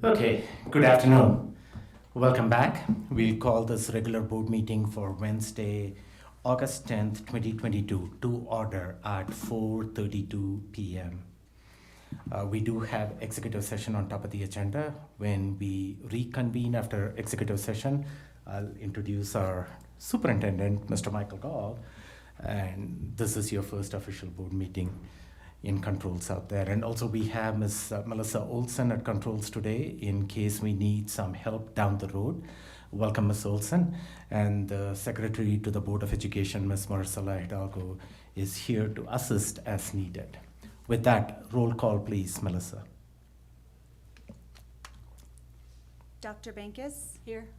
Okay, good afternoon. Welcome back. We'll call this regular board meeting for Wednesday, August 10th, 2022 to order at 4:32 p.m. We do have executive session on top of the agenda. When we reconvene after executive session, I'll introduce our superintendent, Mr. Michael Gall, and this is your first official board meeting in controls out there. And also we have Ms. Melissa Olson at controls today in case we need some help down the road. Welcome, Ms. Olson. And the Secretary to the Board of Education, Ms. Marcela Hidalgo, is here to assist as needed. With that, roll call, please, Melissa. Dr. Bankus? Here.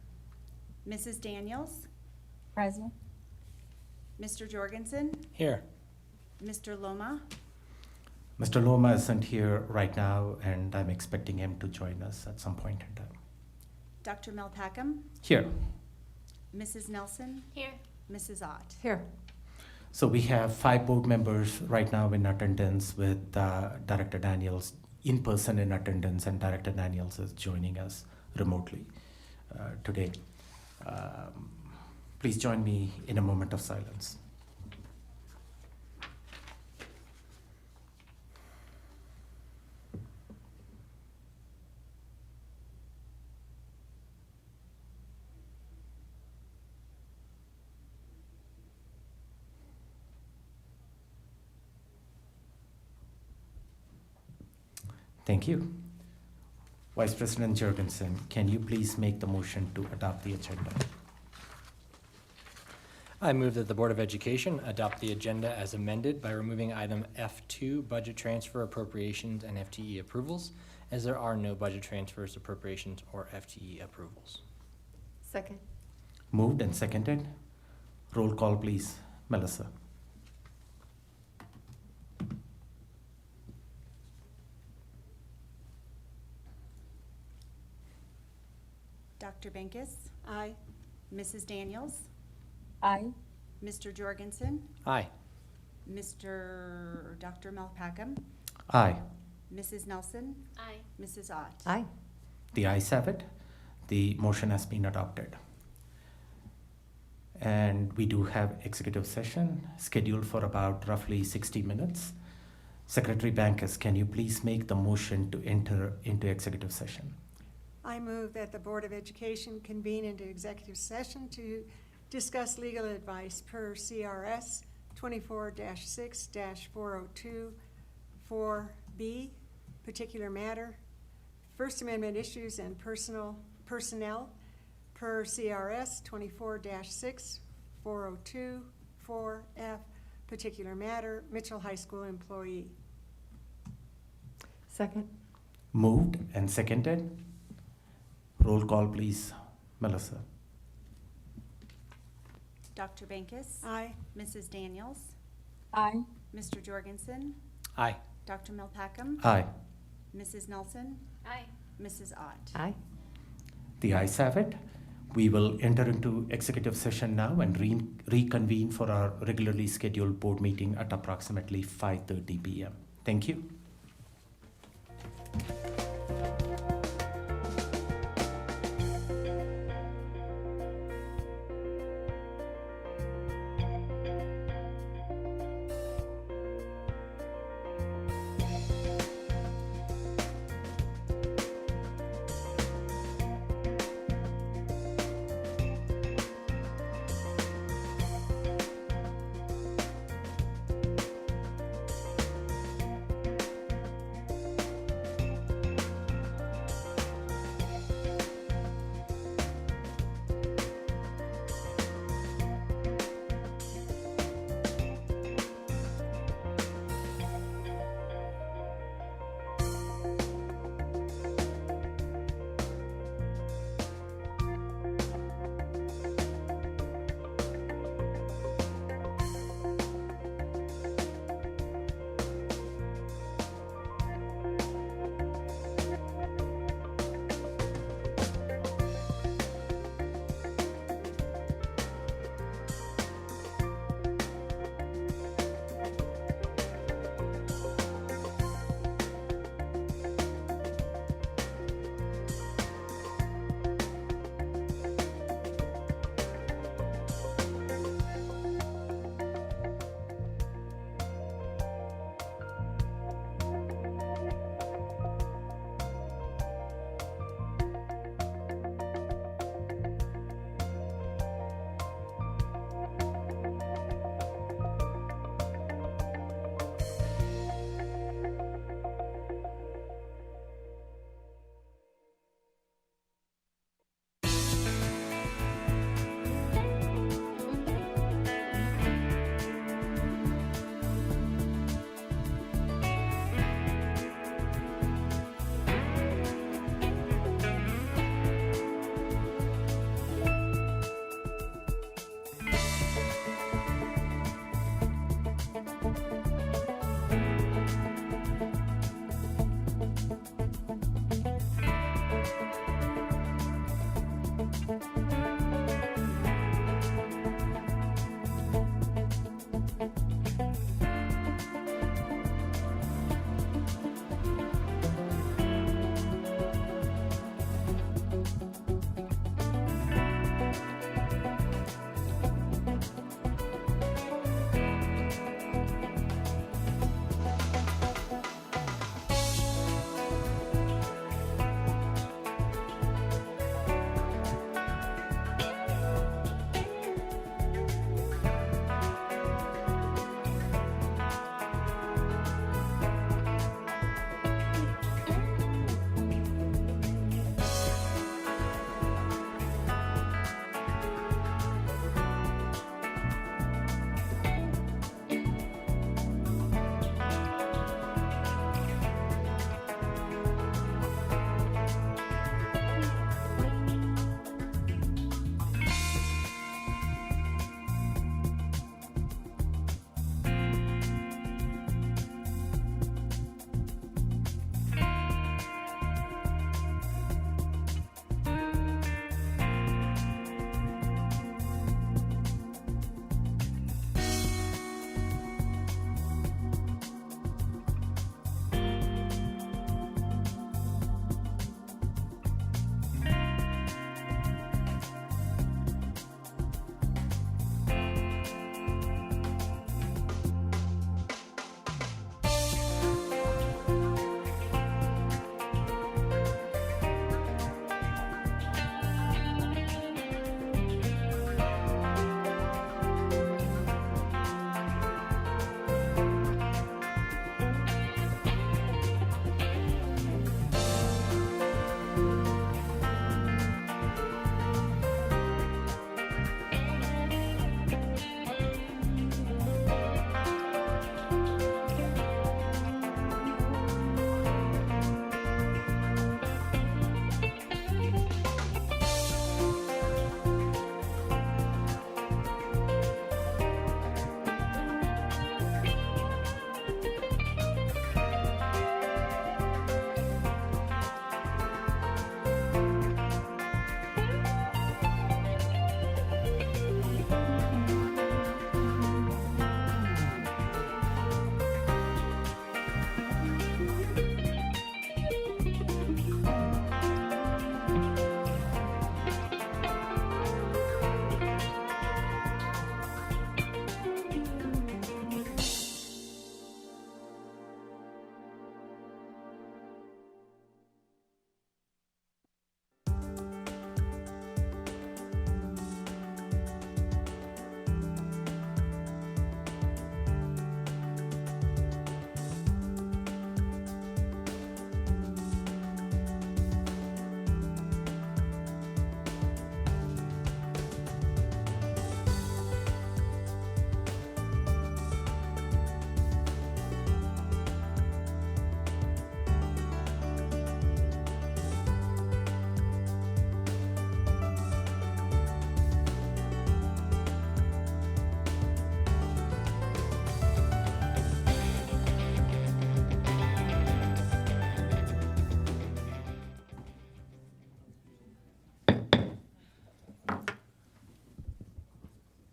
Mrs. Daniels? Present. Mr. Jorgensen? Here. Mr. Loma? Mr. Loma isn't here right now, and I'm expecting him to join us at some point in time. Dr. Melpackham? Here. Mrs. Nelson? Here. Mrs. Ott? Here. So we have 5 board members right now in attendance with Director Daniels in person in attendance, and Director Daniels is joining us remotely today. Please join me in a moment of silence. Thank you. Vice President Jorgensen, can you please make the motion to adopt the agenda? I move that the Board of Education adopt the agenda as amended by removing item F2, budget transfer, appropriations, and FTE approvals, as there are no budget transfers, appropriations, or FTE approvals. Second. Moved and seconded. Roll call, please. Melissa. Dr. Bankus? Aye. Mrs. Daniels? Aye. Mr. Jorgensen? Aye. Dr. Melpackham? Aye. Mrs. Nelson? Aye. Mrs. Ott? Aye. The ayes have it. The motion has been adopted. And we do have executive session scheduled for about roughly 60 minutes. Secretary Bankus, can you please make the motion to enter into executive session? I move that the Board of Education convene into executive session to discuss legal advice per CRS 24-6-402 4B, particular matter, First Amendment issues and personnel per CRS 24-6-402 4F, particular matter, Mitchell High School employee. Second. Moved and seconded. Roll call, please. Melissa. Dr. Bankus? Aye. Mrs. Daniels? Aye. Mr. Jorgensen? Aye. Dr. Melpackham? Aye. Mrs. Nelson? Aye. Mrs. Ott? Aye. The ayes have it. We will enter into executive session now and reconvene for our regularly scheduled board meeting at approximately 5:30 p.m. Thank you.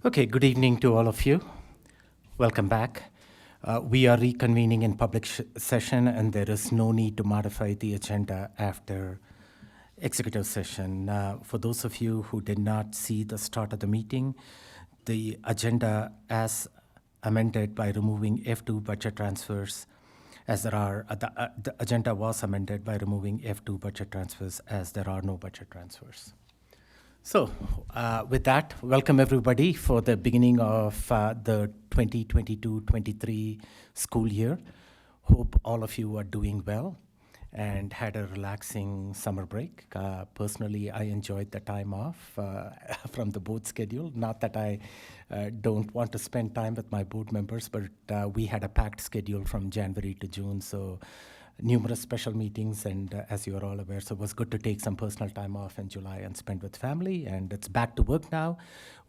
Okay, good evening to all of you. Welcome back. We are reconvening in public session, and there is no need to modify the agenda after executive session. For those of you who did not see the start of the meeting, the agenda as amended by removing F2 budget transfers, as there are, the agenda was amended by removing F2 budget transfers as there are no budget transfers. So with that, welcome everybody for the beginning of the 2022-23 school year. Hope all of you are doing well and had a relaxing summer break. Personally, I enjoyed the time off from the board schedule. Not that I don't want to spend time with my board members, but we had a packed schedule from January to June, so numerous special meetings, and as you are all aware, so it was good to take some personal time off in July and spend with family, and it's back to work now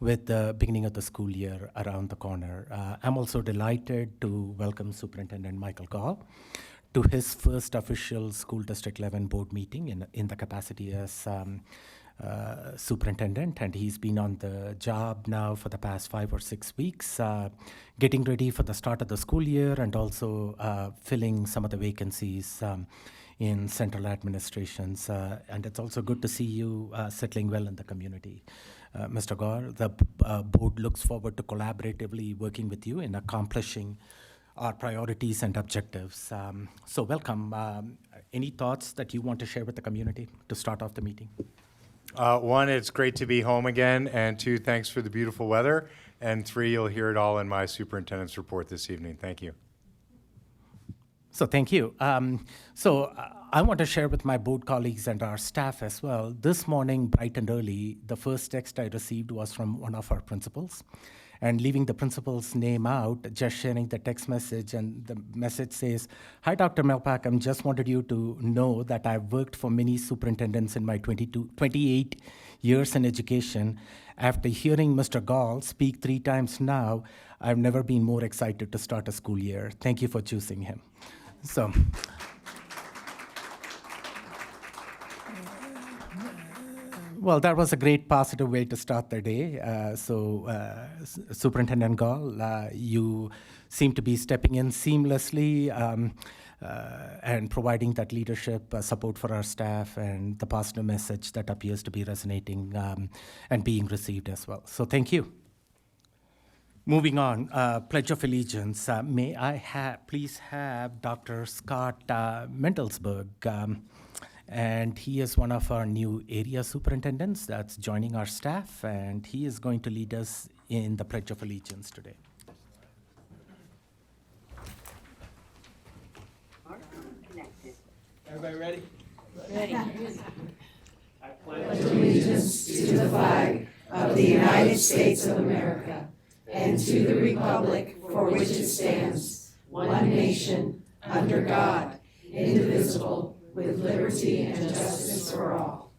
with the beginning of the school year around the corner. I'm also delighted to welcome Superintendent Michael Gall to his first official School District 11 board meeting in the capacity as superintendent, and he's been on the job now for the past 5 or 6 weeks, getting ready for the start of the school year and also filling some of the vacancies in central administrations. And it's also good to see you settling well in the community. Mr. Gore, the board looks forward to collaboratively working with you in accomplishing our priorities and objectives. So welcome. Any thoughts that you want to share with the community to start off the meeting? One, it's great to be home again, and two, thanks for the beautiful weather, and three, you'll hear it all in my superintendent's report this evening. Thank you. So thank you. I want to share with my board colleagues and our staff as well. This morning, bright and early, the first text I received was from one of our principals. And leaving the principal's name out, just sharing the text message, and the message says, "Hi, Dr. Melpackham, just wanted you to know that I've worked for many superintendents in my 28 years in education. After hearing Mr. Gall speak 3 times now, I've never been more excited to start a school year. Thank you for choosing him." So. Well, that was a great positive way to start the day. Superintendent Gall, you seem to be stepping in seamlessly and providing that leadership support for our staff and the positive message that appears to be resonating and being received as well. So thank you. Moving on, Pledge of Allegiance. May I please have Dr. Scott Mendelsberg, and he is one of our new area superintendents that's joining our staff, and he is going to lead us in the Pledge of Allegiance today. Everybody ready? Ready. I pledge allegiance to the flag of the United States of America and to the republic for which it stands, one nation, under God, indivisible, with liberty and justice for all.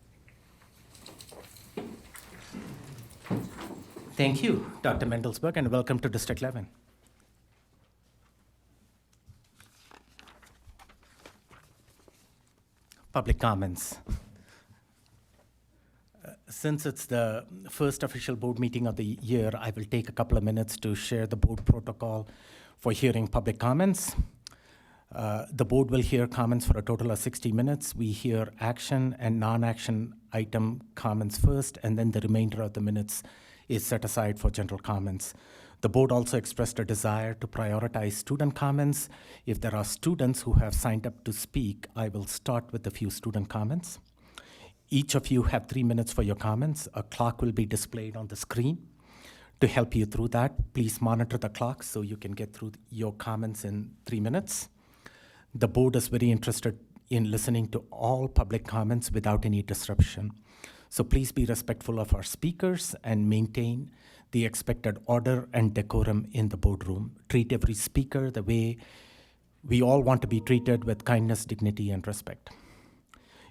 Thank you, Dr. Mendelsberg, and welcome to District 11. Public comments. Since it's the first official board meeting of the year, I will take a couple of minutes to share the board protocol for hearing public comments. The board will hear comments for a total of 60 minutes. We hear action and non-action item comments first, and then the remainder of the minutes is set aside for general comments. The board also expressed a desire to prioritize student comments. If there are students who have signed up to speak, I will start with a few student comments. Each of you have 3 minutes for your comments. A clock will be displayed on the screen. To help you through that, please monitor the clock so you can get through your comments in 3 minutes. The board is very interested in listening to all public comments without any disruption. So please be respectful of our speakers and maintain the expected order and decorum in the boardroom. Treat every speaker the way we all want to be treated, with kindness, dignity, and respect.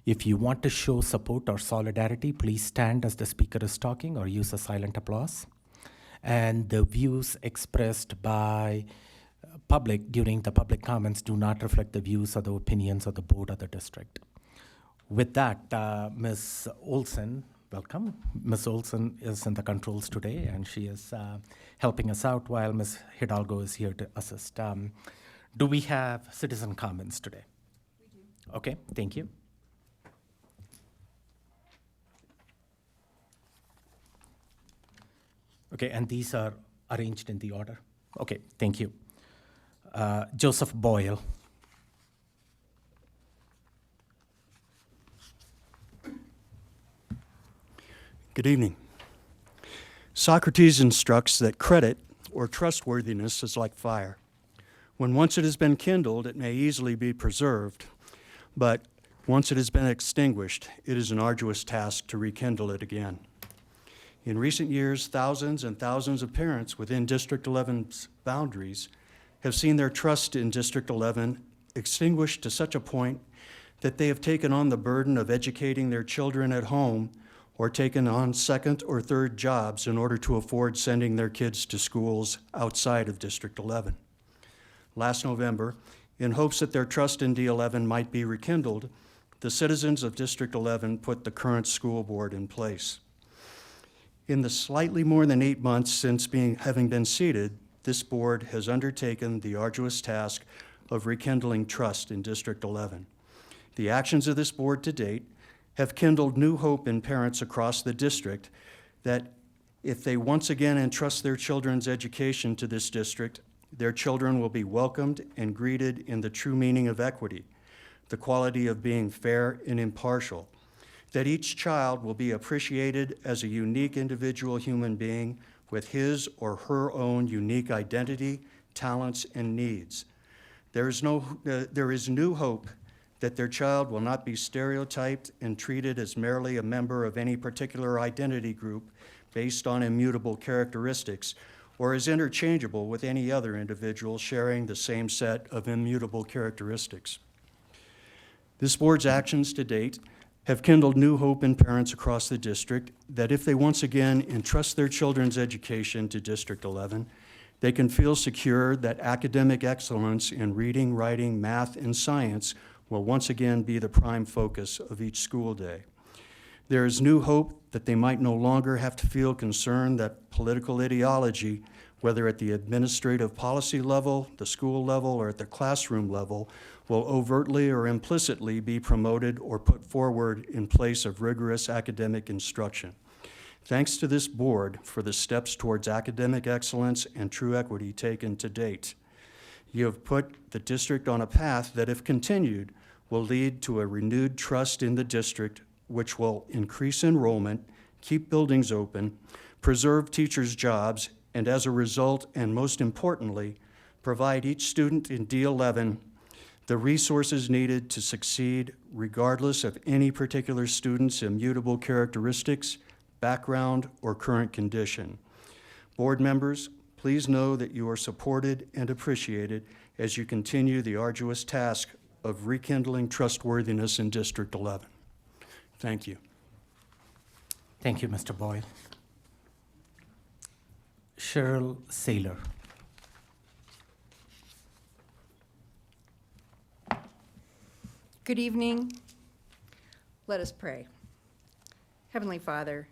If you want to show support or solidarity, please stand as the speaker is talking or use a silent applause. And the views expressed by public during the public comments do not reflect the views or the opinions of the board or the district. With that, Ms. Olson, welcome. Ms. Olson is in the controls today, and she is helping us out while Ms. Hidalgo is here to assist. Do we have citizen comments today? We do. Okay, thank you. Okay, and these are arranged in the order? Okay, thank you. Joseph Boyle. Good evening. Socrates instructs that credit or trustworthiness is like fire. When once it has been kindled, it may easily be preserved, but once it has been extinguished, it is an arduous task to rekindle it again. In recent years, thousands and thousands of parents within District 11's boundaries have seen their trust in District 11 extinguished to such a point that they have taken on the burden of educating their children at home or taken on second or third jobs in order to afford sending their kids to schools outside of District 11. Last November, in hopes that their trust in D11 might be rekindled, the citizens of District 11 put the current school board in place. In the slightly more than 8 months since having been seated, this board has undertaken the arduous task of rekindling trust in District 11. The actions of this board to date have kindled new hope in parents across the district that if they once again entrust their children's education to this district, their children will be welcomed and greeted in the true meaning of equity, the quality of being fair and impartial, that each child will be appreciated as a unique individual human being with his or her own unique identity, talents, and needs. There is new hope that their child will not be stereotyped and treated as merely a member of any particular identity group based on immutable characteristics, or as interchangeable with any other individual sharing the same set of immutable characteristics. This board's actions to date have kindled new hope in parents across the district that if they once again entrust their children's education to District 11, they can feel secure that academic excellence in reading, writing, math, and science will once again be the prime focus of each school day. There is new hope that they might no longer have to feel concerned that political ideology, whether at the administrative policy level, the school level, or at the classroom level, will overtly or implicitly be promoted or put forward in place of rigorous academic instruction. Thanks to this board for the steps towards academic excellence and true equity taken to date. You have put the district on a path that, if continued, will lead to a renewed trust in the district, which will increase enrollment, keep buildings open, preserve teachers' jobs, and as a result, and most importantly, provide each student in D11 the resources needed to succeed regardless of any particular student's immutable characteristics, background, or current condition. Board members, please know that you are supported and appreciated as you continue the arduous task of rekindling trustworthiness in District 11. Thank you. Thank you, Mr. Boyle. Cheryl Saylor. Good evening. Let us pray. Heavenly Father,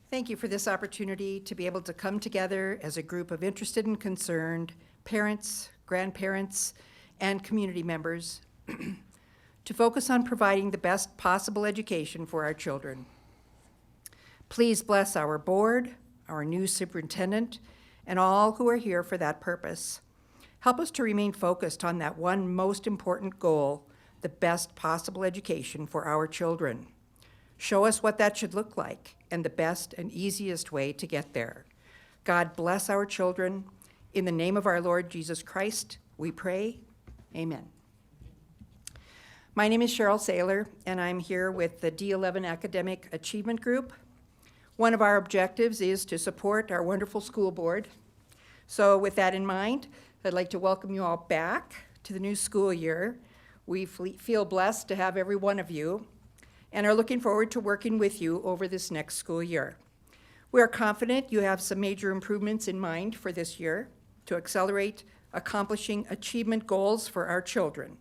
thank you for this opportunity to be able to come together as a group of interested and concerned parents, grandparents, and community members to focus on providing the best possible education for our children. Please bless our board, our new superintendent, and all who are here for that purpose. Help us to remain focused on that one most important goal, the best possible education for our children. Show us what that should look like and the best and easiest way to get there. God bless our children. In the name of our Lord Jesus Christ, we pray. Amen. My name is Cheryl Saylor, and I'm here with the D11 Academic Achievement Group. One of our objectives is to support our wonderful school board. So with that in mind, I'd like to welcome you all back to the new school year. We feel blessed to have every one of you and are looking forward to working with you over this next school year. We are confident you have some major improvements in mind for this year to accelerate accomplishing achievement goals for our children.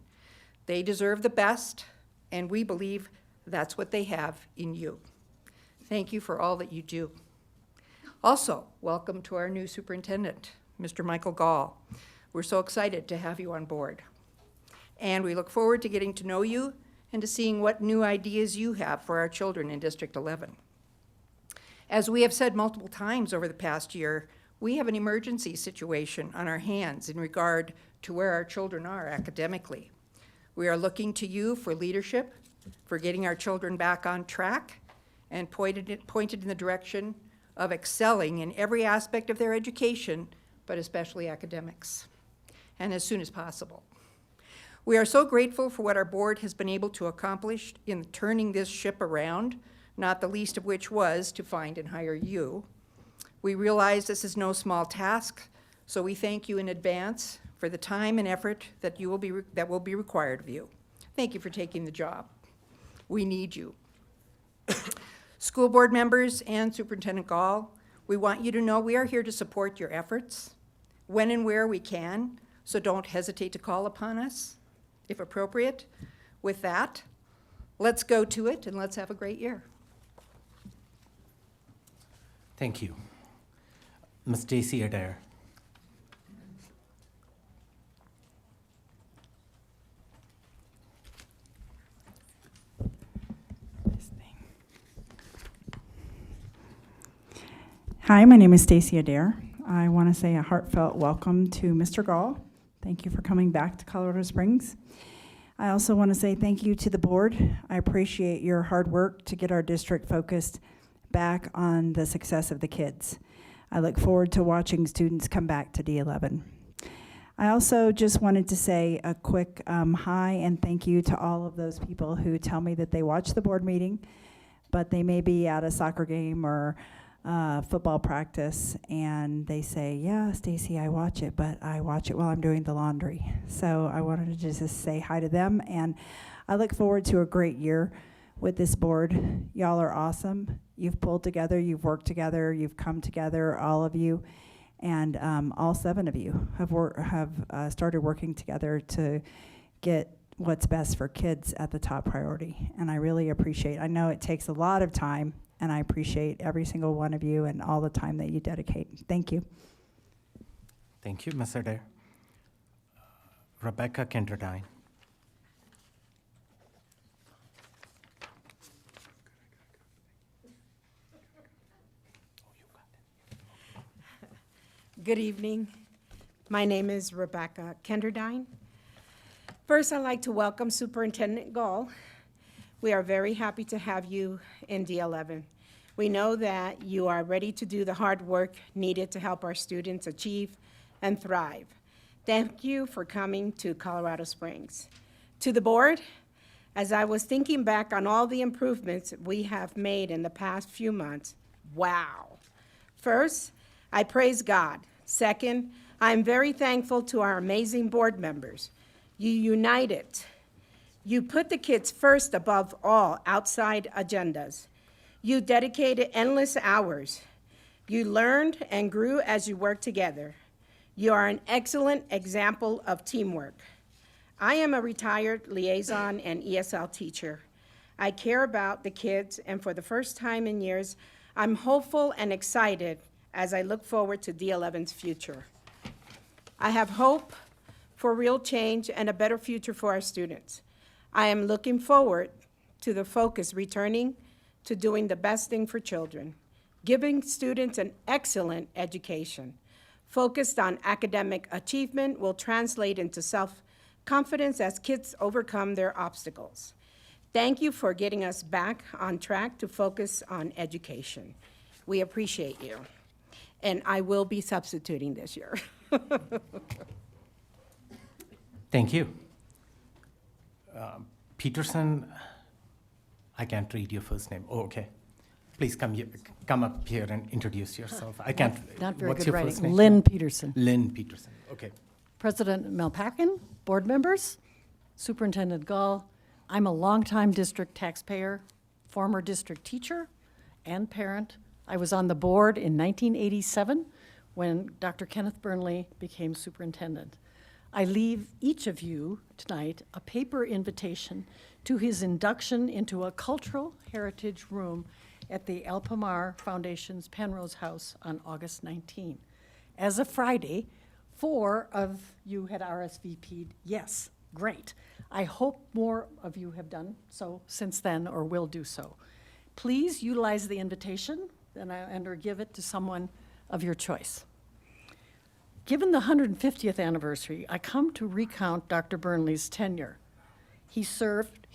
They deserve the best, and we believe that's what they have in you. Thank you for all that you do. Also, welcome to our new superintendent, Mr. Michael Gall. We're so excited to have you on board. And we look forward to getting to know you and to seeing what new ideas you have for our children in District 11. As we have said multiple times over the past year, we have an emergency situation on our hands in regard to where our children are academically. We are looking to you for leadership, for getting our children back on track, and pointed in the direction of excelling in every aspect of their education, but especially academics, and as soon as possible. We are so grateful for what our board has been able to accomplish in turning this ship around, not the least of which was to find and hire you. We realize this is no small task, so we thank you in advance for the time and effort that will be required of you. Thank you for taking the job. We need you. School board members and Superintendent Gall, we want you to know we are here to support your efforts when and where we can, so don't hesitate to call upon us if appropriate. With that, let's go to it and let's have a great year. Thank you. Ms. Stacy Adair. Hi, my name is Stacy Adair. I want to say a heartfelt welcome to Mr. Gall. Thank you for coming back to Colorado Springs. I also want to say thank you to the board. I appreciate your hard work to get our district focused back on the success of the kids. I look forward to watching students come back to D11. I also just wanted to say a quick hi and thank you to all of those people who tell me that they watch the board meeting, but they may be at a soccer game or football practice, and they say, yeah, Stacy, I watch it, but I watch it while I'm doing the laundry. So I wanted to just say hi to them, and I look forward to a great year with this board. Y'all are awesome. You've pulled together, you've worked together, you've come together, all of you, and all 7 of you have started working together to get what's best for kids at the top priority, and I really appreciate. I know it takes a lot of time, and I appreciate every single one of you and all the time that you dedicate. Thank you. Thank you, Ms. Adair. Rebecca Kenderdine. Good evening. My name is Rebecca Kenderdine. First, I'd like to welcome Superintendent Gall. We are very happy to have you in D11. We know that you are ready to do the hard work needed to help our students achieve and thrive. Thank you for coming to Colorado Springs. To the board, as I was thinking back on all the improvements we have made in the past few months, wow. First, I praise God. Second, I'm very thankful to our amazing board members. You united. You put the kids first above all outside agendas. You dedicated endless hours. You learned and grew as you worked together. You are an excellent example of teamwork. I am a retired liaison and ESL teacher. I care about the kids, and for the first time in years, I'm hopeful and excited as I look forward to D11's future. I have hope for real change and a better future for our students. I am looking forward to the focus returning to doing the best thing for children, giving students an excellent education. Focused on academic achievement will translate into self-confidence as kids overcome their obstacles. Thank you for getting us back on track to focus on education. We appreciate you. And I will be substituting this year. Thank you. Peterson, I can't read your first name. Oh, okay. Please come up here and introduce yourself. I can't. Not very What's good your first writing. name? Lynn Peterson. Lynn Peterson. Okay. President Melpacken, board members, Superintendent Gall. I'm a longtime district taxpayer, former district teacher, and parent. I was on the board in 1987 when Dr. Kenneth Burnley became superintendent. I leave each of you tonight a paper invitation to his induction into a cultural heritage room at the Alpamar Foundation's Penrose House on August 19. As of Friday, 4 of you had RSVP'd. Yes, great. I hope more of you have done so since then or will do so. Please utilize the invitation and or give it to someone of your choice. Given the 150th anniversary, I come to recount Dr. Burnley's tenure. He served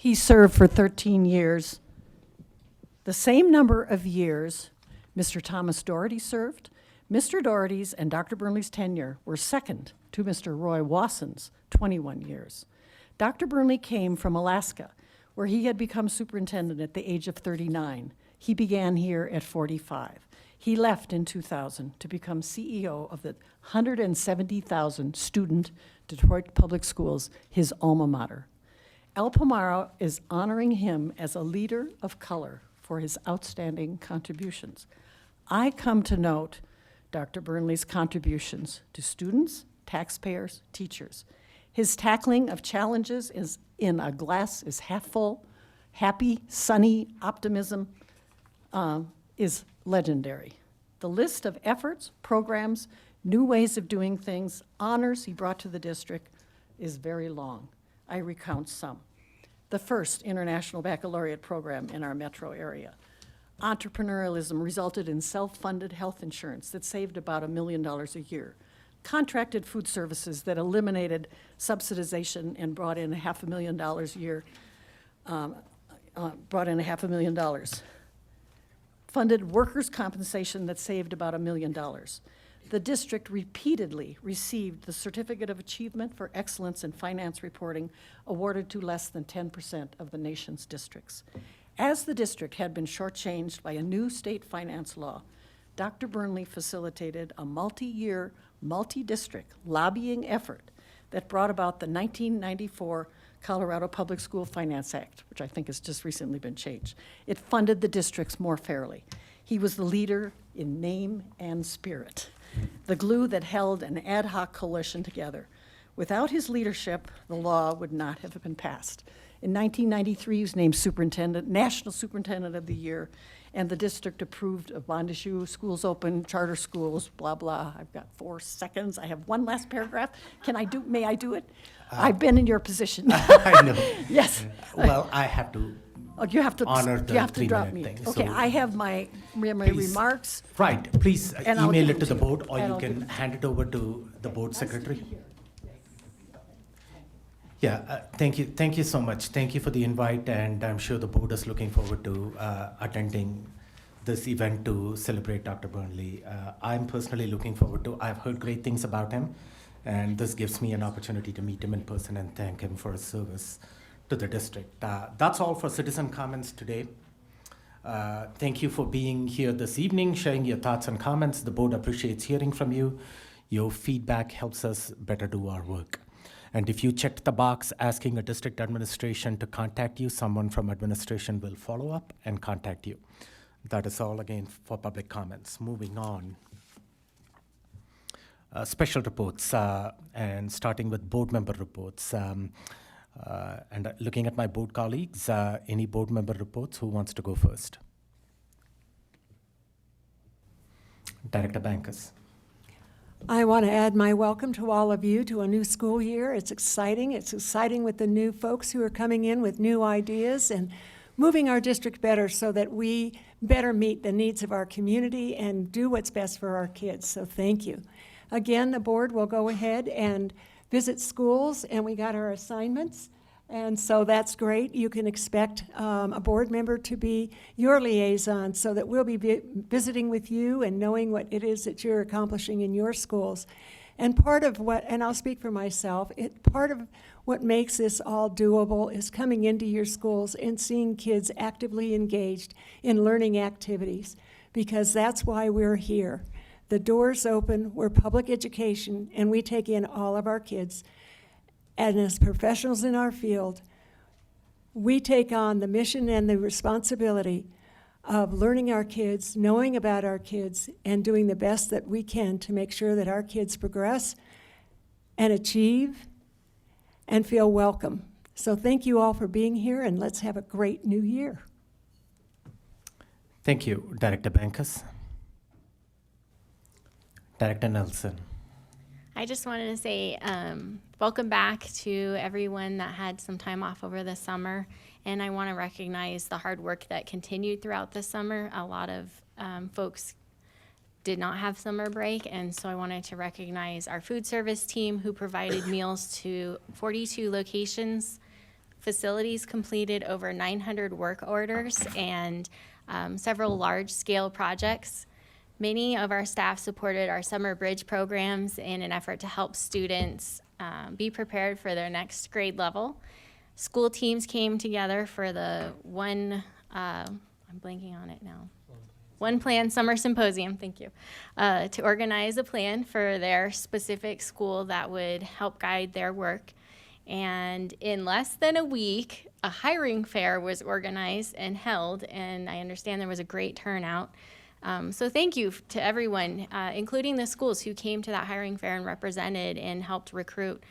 for 13 years, the same number of years Mr. Thomas Doherty served. Mr. Doherty's and Dr. Burnley's tenure were second to Mr. Roy Wasson's 21 years. Dr. Burnley came from Alaska, where he had become superintendent at the age of 39. He began here at 45. He left in 2000 to become CEO of the 170,000 student Detroit Public Schools, his alma mater. Alpamara is honoring him as a leader of color for his outstanding contributions. I come to note Dr. Burnley's contributions to students, taxpayers, teachers. His tackling of challenges is in a glass is half full, happy, sunny optimism is legendary. The list of efforts, programs, new ways of doing things, honors he brought to the district is very long. I recount some. The first international baccalaureate program in our metro area. Entrepreneurialism resulted in self-funded health insurance that saved about $1 million a year. Contracted food services that eliminated subsidization and brought in $500,000 a year, funded workers' compensation that saved about $1 million. The district repeatedly received the Certificate of Achievement for Excellence in Finance Reporting, awarded to less than 10% of the nation's districts. As the district had been shortchanged by a new state finance law, Dr. Burnley facilitated a multi-year, multi-district lobbying effort that brought about the 1994 Colorado Public School Finance Act, which I think has just recently been changed. It funded the districts more fairly. He was the leader in name and spirit, the glue that held an ad hoc coalition together. Without his leadership, the law would not have been passed. In 1993, he was named superintendent, National Superintendent of the Year, and the district approved of bond issue, schools open, charter schools, blah, blah. I've got 4 seconds. I have one last paragraph. May I do it? I've been in your position. I know. Yes. Well, I have to Oh, you have to honor the you have to drop 3-minute me. thing. Okay, So I have my please- remarks. Right, please And I'll email give it to them the to you. board, or And you I'll give can them to hand it over to the board secretary. Yeah, thank you so much. Thank you for the invite, and I'm sure the board is looking forward to attending this event to celebrate Dr. Burnley. I'm personally looking forward to, I've heard great things about him, and this gives me an opportunity to meet him in person and thank him for his service to the district. That's all for citizen comments today. Thank you for being here this evening, sharing your thoughts and comments. The board appreciates hearing from you. Your feedback helps us better do our work. And if you checked the box asking a district administration to contact you, someone from administration will follow up and contact you. That is all again for public comments. Moving on. Special reports, and starting with board member reports. And looking at my board colleagues, any board member reports? Who wants to go first? Director Bankus. I want to add my welcome to all of you to a new school year. It's exciting. It's exciting with the new folks who are coming in with new ideas and moving our district better so that we better meet the needs of our community and do what's best for our kids. So thank you. Again, the board will go ahead and visit schools, and we got our assignments. And so that's great. You can expect a board member to be your liaison so that we'll be visiting with you and knowing what it is that you're accomplishing in your schools. And part of what, and I'll speak for myself, part of what makes this all doable is coming into your schools and seeing kids actively engaged in learning activities, because that's why we're here. The door's open, we're public education, and we take in all of our kids. And as professionals in our field, we take on the mission and the responsibility of learning our kids, knowing about our kids, and doing the best that we can to make sure that our kids progress and achieve and feel welcome. So thank you all for being here, and let's have a great new year. Thank you, Director Bankus. Director Nelson. I just wanted to say welcome back to everyone that had some time off over the summer. And I want to recognize the hard work that continued throughout the summer. A lot of folks did not have summer break, and so I wanted to recognize our food service team who provided meals to 42 locations. Facilities completed over 900 work orders and several large-scale projects. Many of our staff supported our summer bridge programs in an effort to help students be prepared for their next grade level. School teams came together for the I'm blanking on it now. One Plan Summer Symposium, thank you, to organize a plan for their specific school that would help guide their work. And in less than a week, a hiring fair was organized and held, and I understand there was a great turnout. So thank you to everyone, including the schools who came to that hiring fair and represented and helped recruit.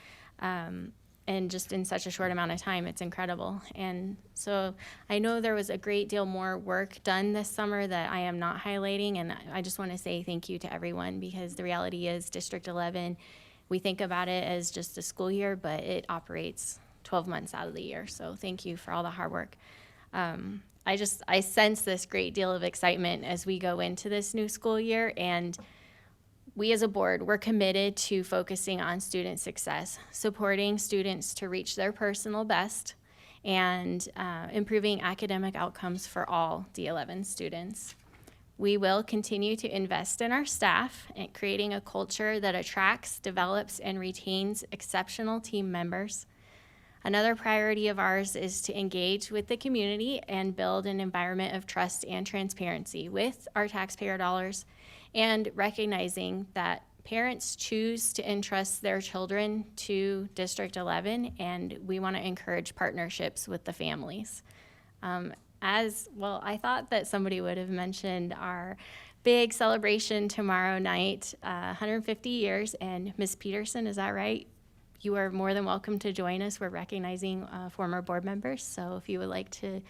And just in such a short amount of time, it's incredible. And so I know there was a great deal more work done this summer that I am not highlighting, and I just want to say thank you to everyone, because the reality is District 11, we think about it as just a school year, but it operates 12 months out of the year. So thank you for all the hard work. I sense this great deal of excitement as we go into this new school year, and we as a board, we're committed to focusing on student success, supporting students to reach their personal best, and improving academic outcomes for all D11 students. We will continue to invest in our staff and creating a culture that attracts, develops, and retains exceptional team members. Another priority of ours is to engage with the community and build an environment of trust and transparency with our taxpayer dollars, and recognizing that parents choose to entrust their children to District 11, and we want to encourage partnerships with the families. As well, I thought that somebody would have mentioned our big celebration tomorrow night, 150 years, and Ms. Peterson, is that right? You are more than welcome to join us. We're recognizing former board members, so if you would like to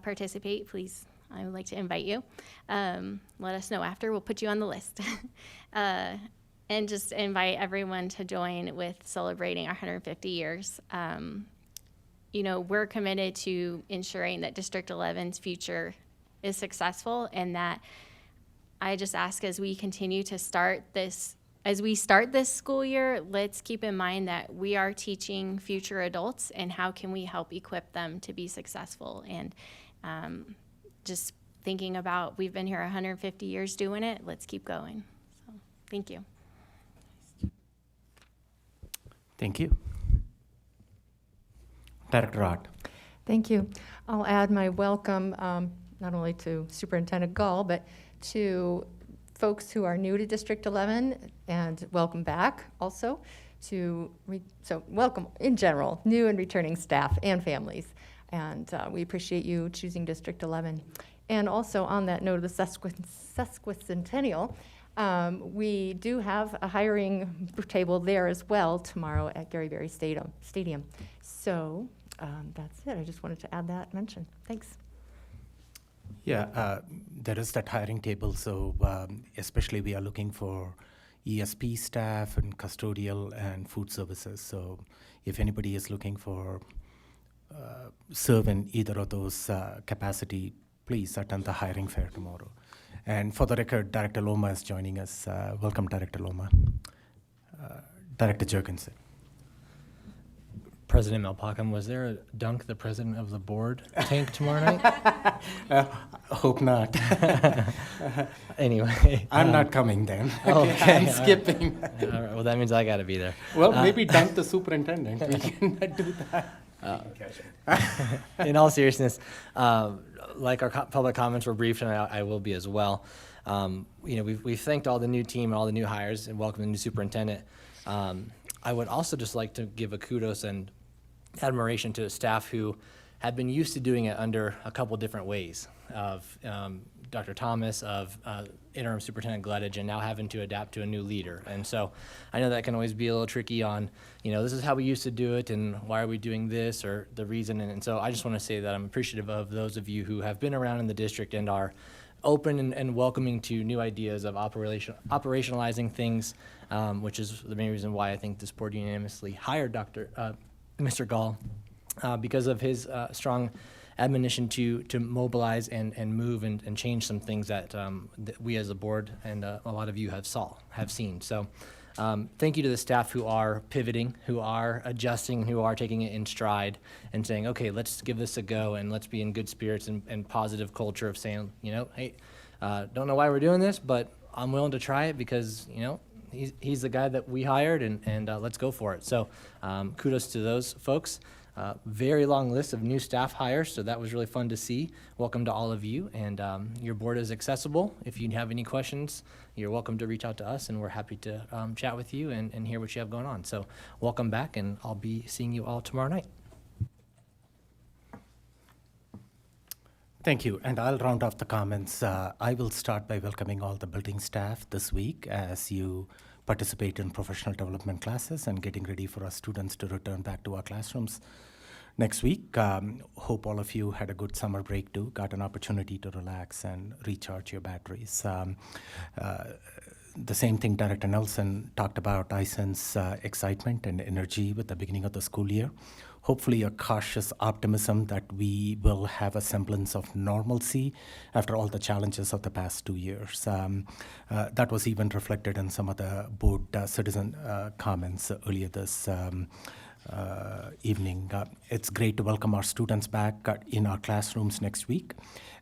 participate, please, I would like to invite you. Let us know after. We'll put you on the list. And just invite everyone to join with celebrating our 150 years. We're committed to ensuring that District 11's future is successful, and that I just ask, as we continue to start this school year, let's keep in mind that we are teaching future adults, and how can we help equip them to be successful. And just thinking about, we've been here 150 years doing it, let's keep going. So, thank you. Thank you. Director Ott. Thank you. I'll add my welcome not only to Superintendent Gall, but to folks who are new to District 11, and welcome back also so welcome in general, new and returning staff and families. And we appreciate you choosing District 11. And also on that note of the sesquicentennial, we do have a hiring table there as well tomorrow at Gary Berry Stadium. So that's it. I just wanted to add that mention. Thanks. Yeah, there is that hiring table, so especially we are looking for ESP staff and custodial and food services. So if anybody is looking for serve in either of those capacity, please attend the hiring fair tomorrow. And for the record, Director Loma is joining us. Welcome, Director Loma. Director Jurgensen. President Melpacum, was there a dunk the president of the board tank tomorrow night? Hope not. Anyway. I'm not coming then. Okay. I'm skipping. All right, well, that means I got to be there. Well, maybe dunk the superintendent. We can do that. In all seriousness, like our public comments were briefed, and I will be as well. We've thanked all the new team and all the new hires and welcomed the new superintendent. I would also just like to give a kudos and admiration to the staff who had been used to doing it under a couple different ways, of Dr. Thomas, of interim superintendent Gleditch, and now having to adapt to a new leader. And so I know that can always be a little tricky on, this is how we used to do it, and why are we doing this, or the reason. And so I just want to say that I'm appreciative of those of you who have been around in the district and are open and welcoming to new ideas of operationalizing things, which is the main reason why I think this board unanimously hired Mr. Gall, because of his strong admonition to mobilize and move and change some things that we as a board and a lot of you have seen. So thank you to the staff who are pivoting, who are adjusting, who are taking it in stride and saying, okay, let's give this a go and let's be in good spirits and positive culture of saying, hey, don't know why we're doing this, but I'm willing to try it because, he's the guy that we hired and let's go for it. So kudos to those folks. Very long list of new staff hires, so that was really fun to see. Welcome to all of you, and your board is accessible. If you have any questions, you're welcome to reach out to us, and we're happy to chat with you and hear what you have going on. So welcome back, and I'll be seeing you all tomorrow night. Thank you, and I'll round off the comments. I will start by welcoming all the building staff this week as you participate in professional development classes and getting ready for our students to return back to our classrooms next week. Hope all of you had a good summer break too, got an opportunity to relax and recharge your batteries. The same thing Director Nelson talked about. I sense excitement and energy with the beginning of the school year. Hopefully a cautious optimism that we will have a semblance of normalcy after all the challenges of the past 2 years. That was even reflected in some of the board citizen comments earlier this evening. It's great to welcome our students back in our classrooms next week.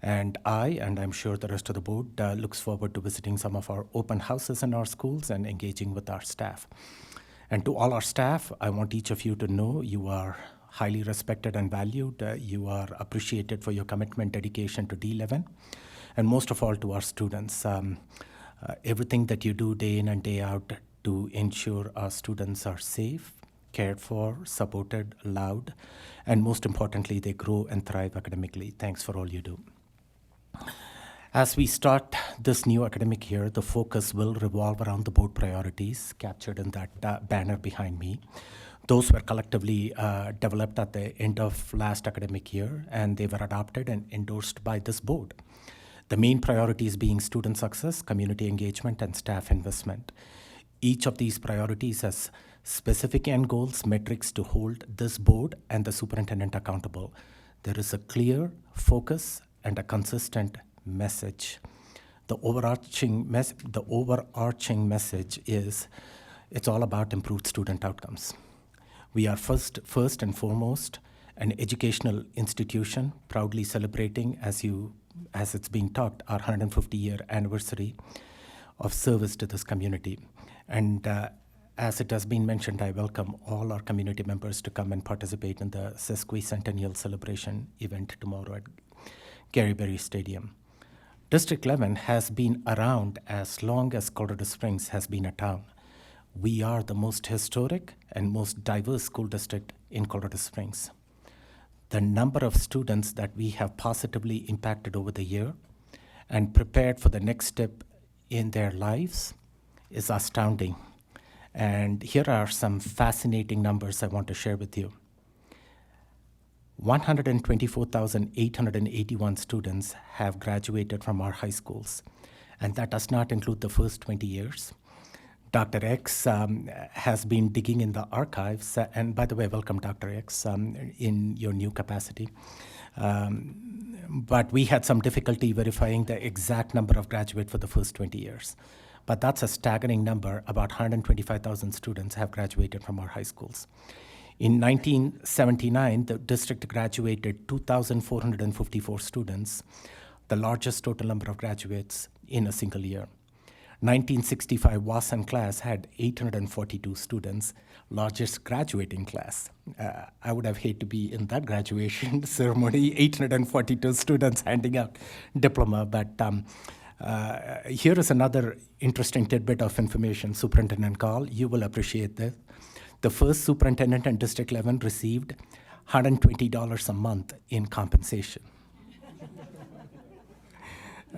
And I'm sure the rest of the board looks forward to visiting some of our open houses in our schools and engaging with our staff. And to all our staff, I want each of you to know you are highly respected and valued. You are appreciated for your commitment, dedication to D11. And most of all, to our students. Everything that you do day in and day out to ensure our students are safe, cared for, supported, loved, and most importantly, they grow and thrive academically. Thanks for all you do. As we start this new academic year, the focus will revolve around the board priorities captured in that banner behind me. Those were collectively developed at the end of last academic year, and they were adopted and endorsed by this board. The main priorities being student success, community engagement, and staff investment. Each of these priorities has specific end goals, metrics to hold this board and the superintendent accountable. There is a clear focus and a consistent message. The overarching message is it's all about improved student outcomes. We are first and foremost an educational institution, proudly celebrating, as it's being talked, our 150-year anniversary of service to this community. And as it has been mentioned, I welcome all our community members to come and participate in the sesquicentennial celebration event tomorrow at Gary Berry Stadium. District 11 has been around as long as Colorado Springs has been a town. We are the most historic and most diverse school district in Colorado Springs. The number of students that we have positively impacted over the year and prepared for the next step in their lives is astounding. And here are some fascinating numbers I want to share with you. 124,881 students have graduated from our high schools, and that does not include the first 20 years. Dr. X has been digging in the archives, and by the way, welcome Dr. X in your new capacity. But we had some difficulty verifying the exact number of graduates for the first 20 years. But that's a staggering number. About 125,000 students have graduated from our high schools. In 1979, the district graduated 2,454 students, the largest total number of graduates in a single year. 1965 Wasson class had 842 students, largest graduating class. I would have hated to be in that graduation ceremony, 842 students handing out diploma, but here is another interesting tidbit of information. Superintendent Gall, you will appreciate this. The first superintendent in District 11 received $120 a month in compensation.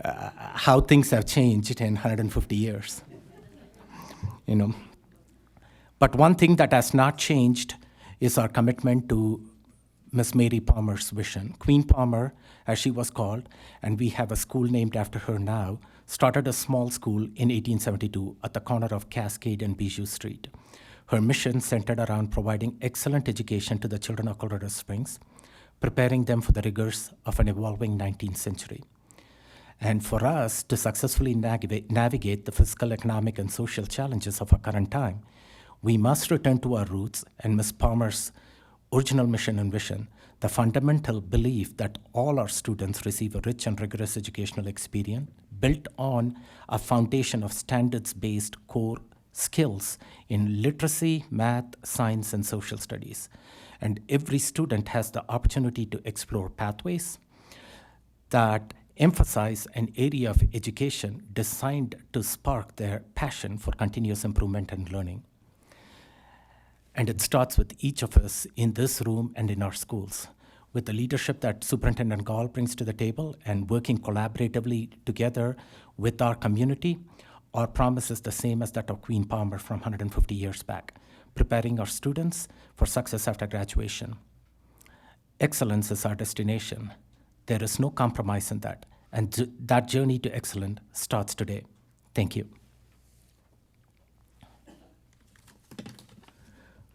How things have changed in 150 years, But one thing that has not changed is our commitment to Miss Mary Palmer's vision. Queen Palmer, as she was called, and we have a school named after her now, started a small school in 1872 at the corner of Cascade and Bijou Street. Her mission centered around providing excellent education to the children of Colorado Springs, preparing them for the rigors of an evolving 19th century. And for us to successfully navigate the physical, economic, and social challenges of our current time, we must return to our roots and Ms. Palmer's original mission and vision, the fundamental belief that all our students receive a rich and rigorous educational experience built on a foundation of standards-based core skills in literacy, math, science, and social studies. And every student has the opportunity to explore pathways that emphasize an area of education designed to spark their passion for continuous improvement and learning. And it starts with each of us in this room and in our schools. With the leadership that Superintendent Gall brings to the table and working collaboratively together with our community, our promise is the same as that of Queen Palmer from 150 years back, preparing our students for success after graduation. Excellence is our destination. There is no compromise in that. And that journey to excellence starts today. Thank you.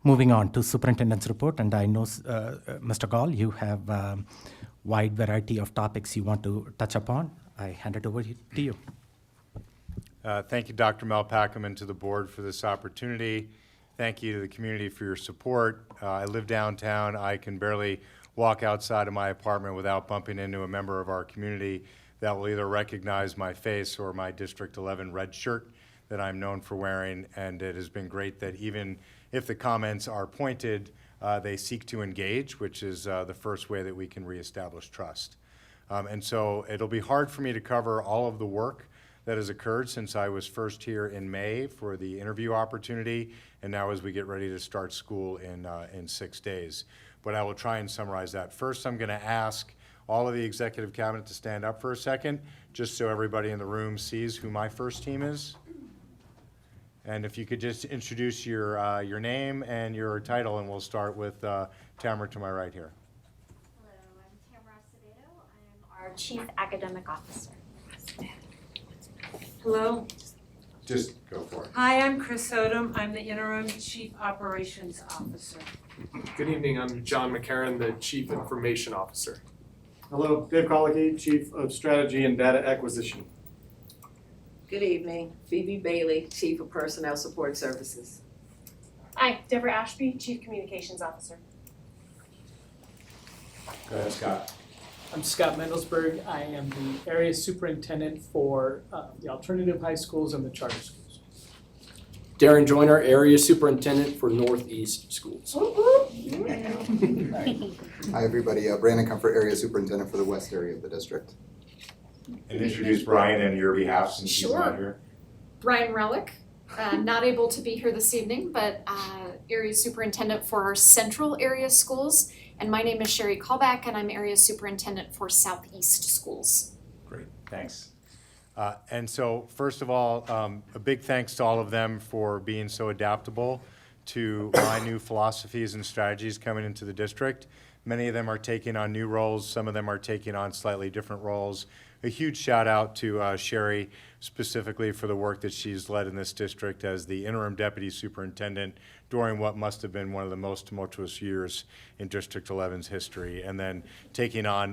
Moving on to Superintendent's report, and I know, Mr. Gall, you have a wide variety of topics you want to touch upon. I hand it over to you. Thank you, Dr. Mel Packham, and to the board for this opportunity. Thank you to the community for your support. I live downtown. I can barely walk outside of my apartment without bumping into a member of our community that will either recognize my face or my District 11 red shirt that I'm known for wearing, and it has been great that even if the comments are pointed, they seek to engage, which is the first way that we can reestablish trust. And so it'll be hard for me to cover all of the work that has occurred since I was first here in May for the interview opportunity, and now as we get ready to start school in 6 days. But I will try and summarize that. First, I'm going to ask all of the executive cabinet to stand up for a second, just so everybody in the room sees who my first team is. And if you could just introduce your name and your title, and we'll start with Tamara to my right here. Hello, I'm Tamara Acevedo. I'm our Chief Academic Officer. Hello. Just go for it. Hi, I'm Chris Odom. I'm the Interim Chief Operations Officer. Good evening, I'm John McCarron, the Chief Information Officer. Hello, Dave Colicky, Chief of Strategy and Data Acquisition. Good evening, Phoebe Bailey, Chief of Personnel Support Services. Hi, Deborah Ashby, Chief Communications Officer. Go ahead, Scott. I'm Scott Mendelsberg. I am the Area Superintendent for the alternative high schools and the charter schools. Darren Joyner, Area Superintendent for Northeast Schools. Hi, everybody. Brandon Comfort, Area Superintendent for the West area of the district. And introduce Brian on your behalf since he's not here. Brian Relic, not able to be here this evening, but Area Superintendent for our Central Area Schools. And my name is Sherry Callback, and I'm Area Superintendent for Southeast Schools. Great, thanks. And so, first of all, a big thanks to all of them for being so adaptable to my new philosophies and strategies coming into the district. Many of them are taking on new roles. Some of them are taking on slightly different roles. A huge shout out to Sherry specifically for the work that she's led in this district as the interim deputy superintendent during what must have been one of the most tumultuous years in District 11's history, and then taking on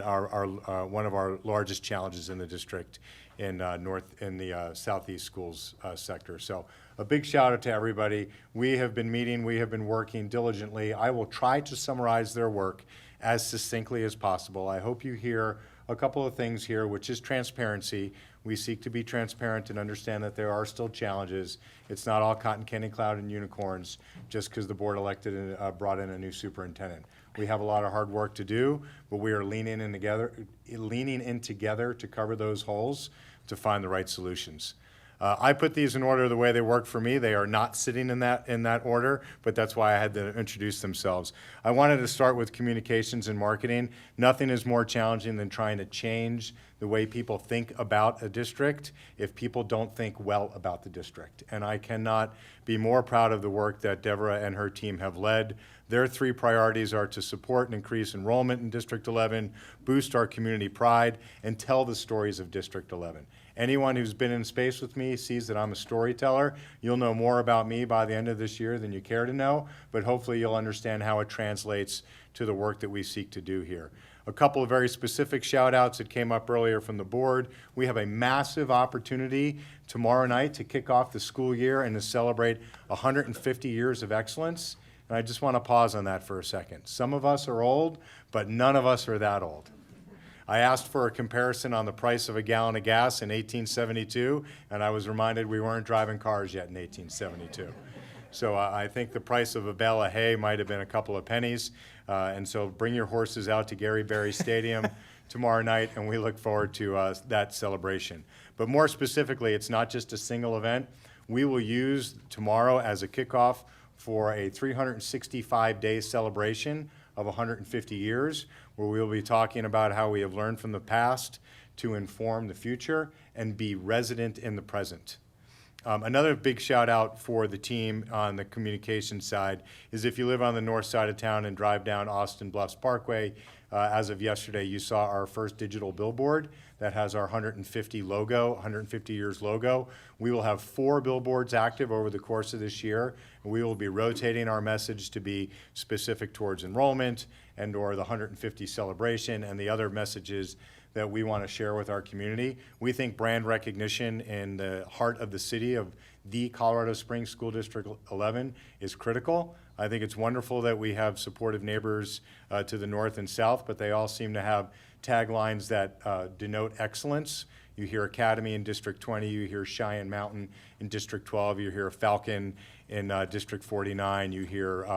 one of our largest challenges in the district in the Southeast schools sector. So a big shout out to everybody. We have been meeting, we have been working diligently. I will try to summarize their work as succinctly as possible. I hope you hear a couple of things here, which is transparency. We seek to be transparent and understand that there are still challenges. It's not all cotton candy cloud and unicorns just because the board elected and brought in a new superintendent. We have a lot of hard work to do, but we are leaning in together to cover those holes to find the right solutions. I put these in order the way they work for me. They are not sitting in that order, but that's why I had to introduce themselves. I wanted to start with communications and marketing. Nothing is more challenging than trying to change the way people think about a district if people don't think well about the district. And I cannot be more proud of the work that Deborah and her team have led. Their 3 priorities are to support and increase enrollment in District 11, boost our community pride, and tell the stories of District 11. Anyone who's been in space with me sees that I'm a storyteller. You'll know more about me by the end of this year than you care to know, but hopefully you'll understand how it translates to the work that we seek to do here. A couple of very specific shout outs that came up earlier from the board. We have a massive opportunity tomorrow night to kick off the school year and to celebrate 150 years of excellence. And I just want to pause on that for a second. Some of us are old, but none of us are that old. I asked for a comparison on the price of a gallon of gas in 1872, and I was reminded we weren't driving cars yet in 1872. So I think the price of a bale of hay might have been a couple of pennies. And so bring your horses out to Gary Berry Stadium tomorrow night, and we look forward to that celebration. But more specifically, it's not just a single event. We will use tomorrow as a kickoff for a 365-day celebration of 150 years, where we will be talking about how we have learned from the past to inform the future and be resident in the present. Another big shout out for the team on the communication side is if you live on the north side of town and drive down Austin Bluffs Parkway, as of yesterday, you saw our first digital billboard that has our 150 logo, 150 years logo. We will have 4 billboards active over the course of this year. We will be rotating our message to be specific towards enrollment and or the 150 celebration and the other messages that we want to share with our community. We think brand recognition in the heart of the city of the Colorado Springs School District 11 is critical. I think it's wonderful that we have supportive neighbors to the north and south, but they all seem to have taglines that denote excellence. You hear Academy in District 20, you hear Cheyenne Mountain in District 12, you hear Falcon in District 49, you hear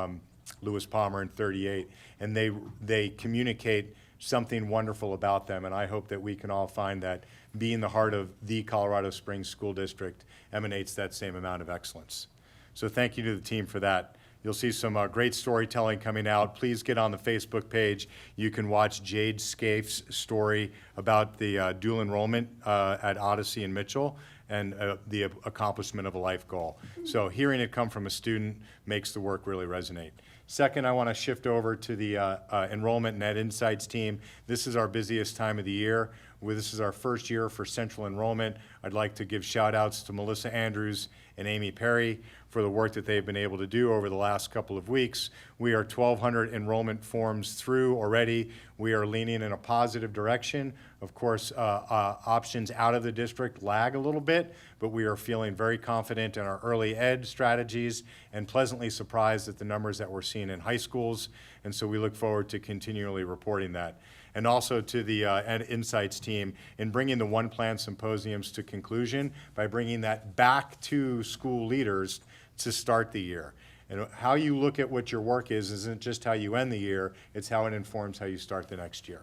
Lewis Palmer in 38, and they communicate something wonderful about them, and I hope that we can all find that being the heart of the Colorado Springs School District emanates that same amount of excellence. So thank you to the team for that. You'll see some great storytelling coming out. Please get on the Facebook page. You can watch Jade Scaife's story about the dual enrollment at Odyssey and Mitchell and the accomplishment of a life goal. So hearing it come from a student makes the work really resonate. Second, I want to shift over to the Enrollment and Ed Insights team. This is our busiest time of the year. This is our first year for central enrollment. I'd like to give shout outs to Melissa Andrews and Amy Perry for the work that they've been able to do over the last couple of weeks. We are 1,200 enrollment forms through already. We are leaning in a positive direction. Of course, options out of the district lag a little bit, but we are feeling very confident in our early ed strategies and pleasantly surprised at the numbers that we're seeing in high schools. And so we look forward to continually reporting that. And also to the Ed Insights team in bringing the One Plan symposiums to conclusion by bringing that back to school leaders to start the year. And how you look at what your work is isn't just how you end the year, it's how it informs how you start the next year.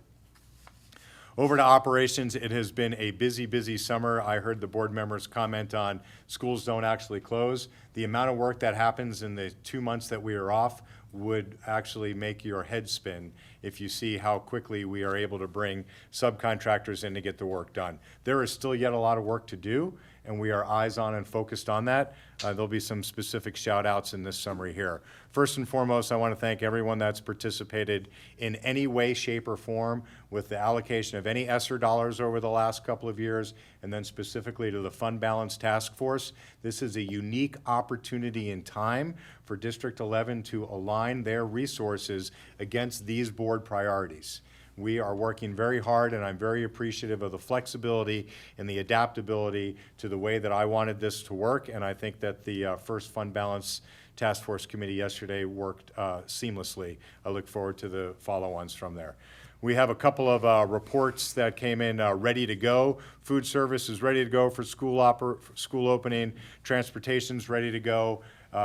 Over to operations, it has been a busy, busy summer. I heard the board members comment on schools don't actually close. The amount of work that happens in the 2 months that we are off would actually make your head spin if you see how quickly we are able to bring subcontractors in to get the work done. There is still yet a lot of work to do, and we are eyes on and focused on that. There'll be some specific shout outs in this summary here. First and foremost, I want to thank everyone that's participated in any way, shape, or form with the allocation of any ESSER dollars over the last couple of years, and then specifically to the Fund Balance Task Force. This is a unique opportunity in time for District 11 to align their resources against these board priorities. We are working very hard, and I'm very appreciative of the flexibility and the adaptability to the way that I wanted this to work, and I think that the first Fund Balance Task Force Committee yesterday worked seamlessly. I look forward to the follow-ons from there. We have a couple of reports that came in ready to go. Food service is ready to go for school opening. Transportation's ready to go.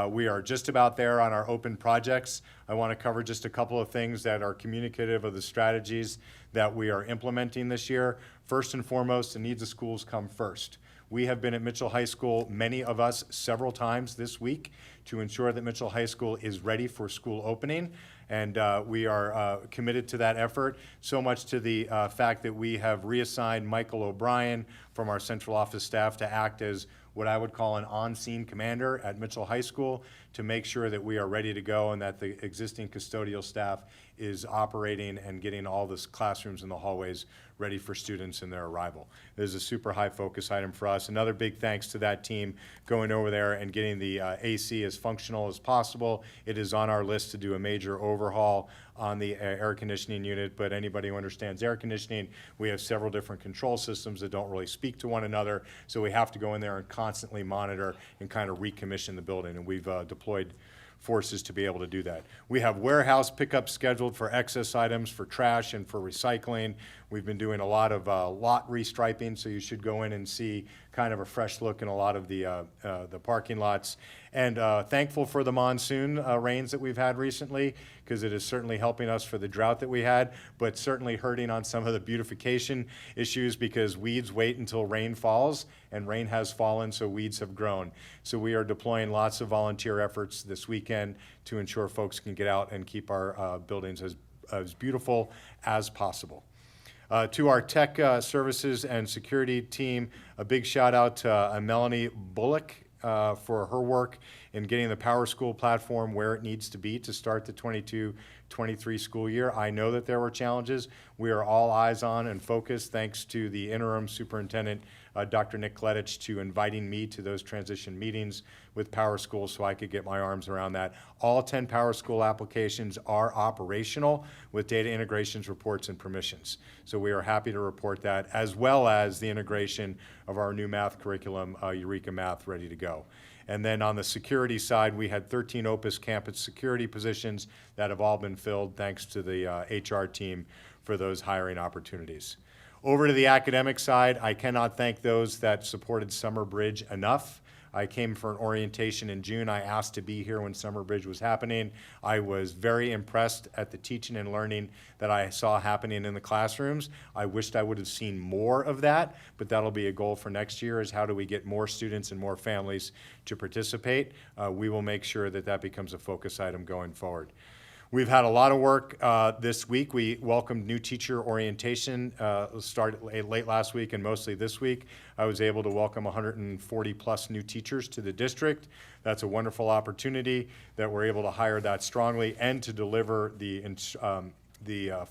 We are just about there on our open projects. I want to cover just a couple of things that are communicative of the strategies that we are implementing this year. First and foremost, the needs of schools come first. We have been at Mitchell High School, many of us, several times this week to ensure that Mitchell High School is ready for school opening. And we are committed to that effort, so much to the fact that we have reassigned Michael O'Brien from our central office staff to act as what I would call an on-scene commander at Mitchell High School to make sure that we are ready to go and that the existing custodial staff is operating and getting all the classrooms and the hallways ready for students and their arrival. It is a super high focus item for us. Another big thanks to that team going over there and getting the AC as functional as possible. It is on our list to do a major overhaul on the air conditioning unit, but anybody who understands air conditioning, we have several different control systems that don't really speak to one another, so we have to go in there and constantly monitor and kind of recommission the building, and we've deployed forces to be able to do that. We have warehouse pickup scheduled for excess items, for trash, and for recycling. We've been doing a lot of lot restriping, so you should go in and see kind of a fresh look in a lot of the parking lots. And thankful for the monsoon rains that we've had recently, because it is certainly helping us for the drought that we had, but certainly hurting on some of the beautification issues because weeds wait until rain falls, and rain has fallen, so weeds have grown. So we are deploying lots of volunteer efforts this weekend to ensure folks can get out and keep our buildings as beautiful as possible. To our tech services and security team, a big shout out to Melanie Bullock for her work in getting the Power School platform where it needs to be to start the 22-23 school year. I know that there were challenges. We are all eyes on and focused thanks to the interim superintendent, Dr. Nick Kletich, to inviting me to those transition meetings with Power School so I could get my arms around that. All 10 Power School applications are operational with data integrations, reports, and permissions. So we are happy to report that, as well as the integration of our new math curriculum, Eureka Math, ready to go. And then on the security side, we had 13 Opus campus security positions that have all been filled thanks to the HR team for those hiring opportunities. Over to the academic side, I cannot thank those that supported Summer Bridge enough. I came for an orientation in June. I asked to be here when Summer Bridge was happening. I was very impressed at the teaching and learning that I saw happening in the classrooms. I wished I would have seen more of that, but that'll be a goal for next year, is how do we get more students and more families to participate. We will make sure that that becomes a focus item going forward. We've had a lot of work this week. We welcomed new teacher orientation, started late last week and mostly this week. I was able to welcome 140 plus new teachers to the district. That's a wonderful opportunity that we're able to hire that strongly and to deliver the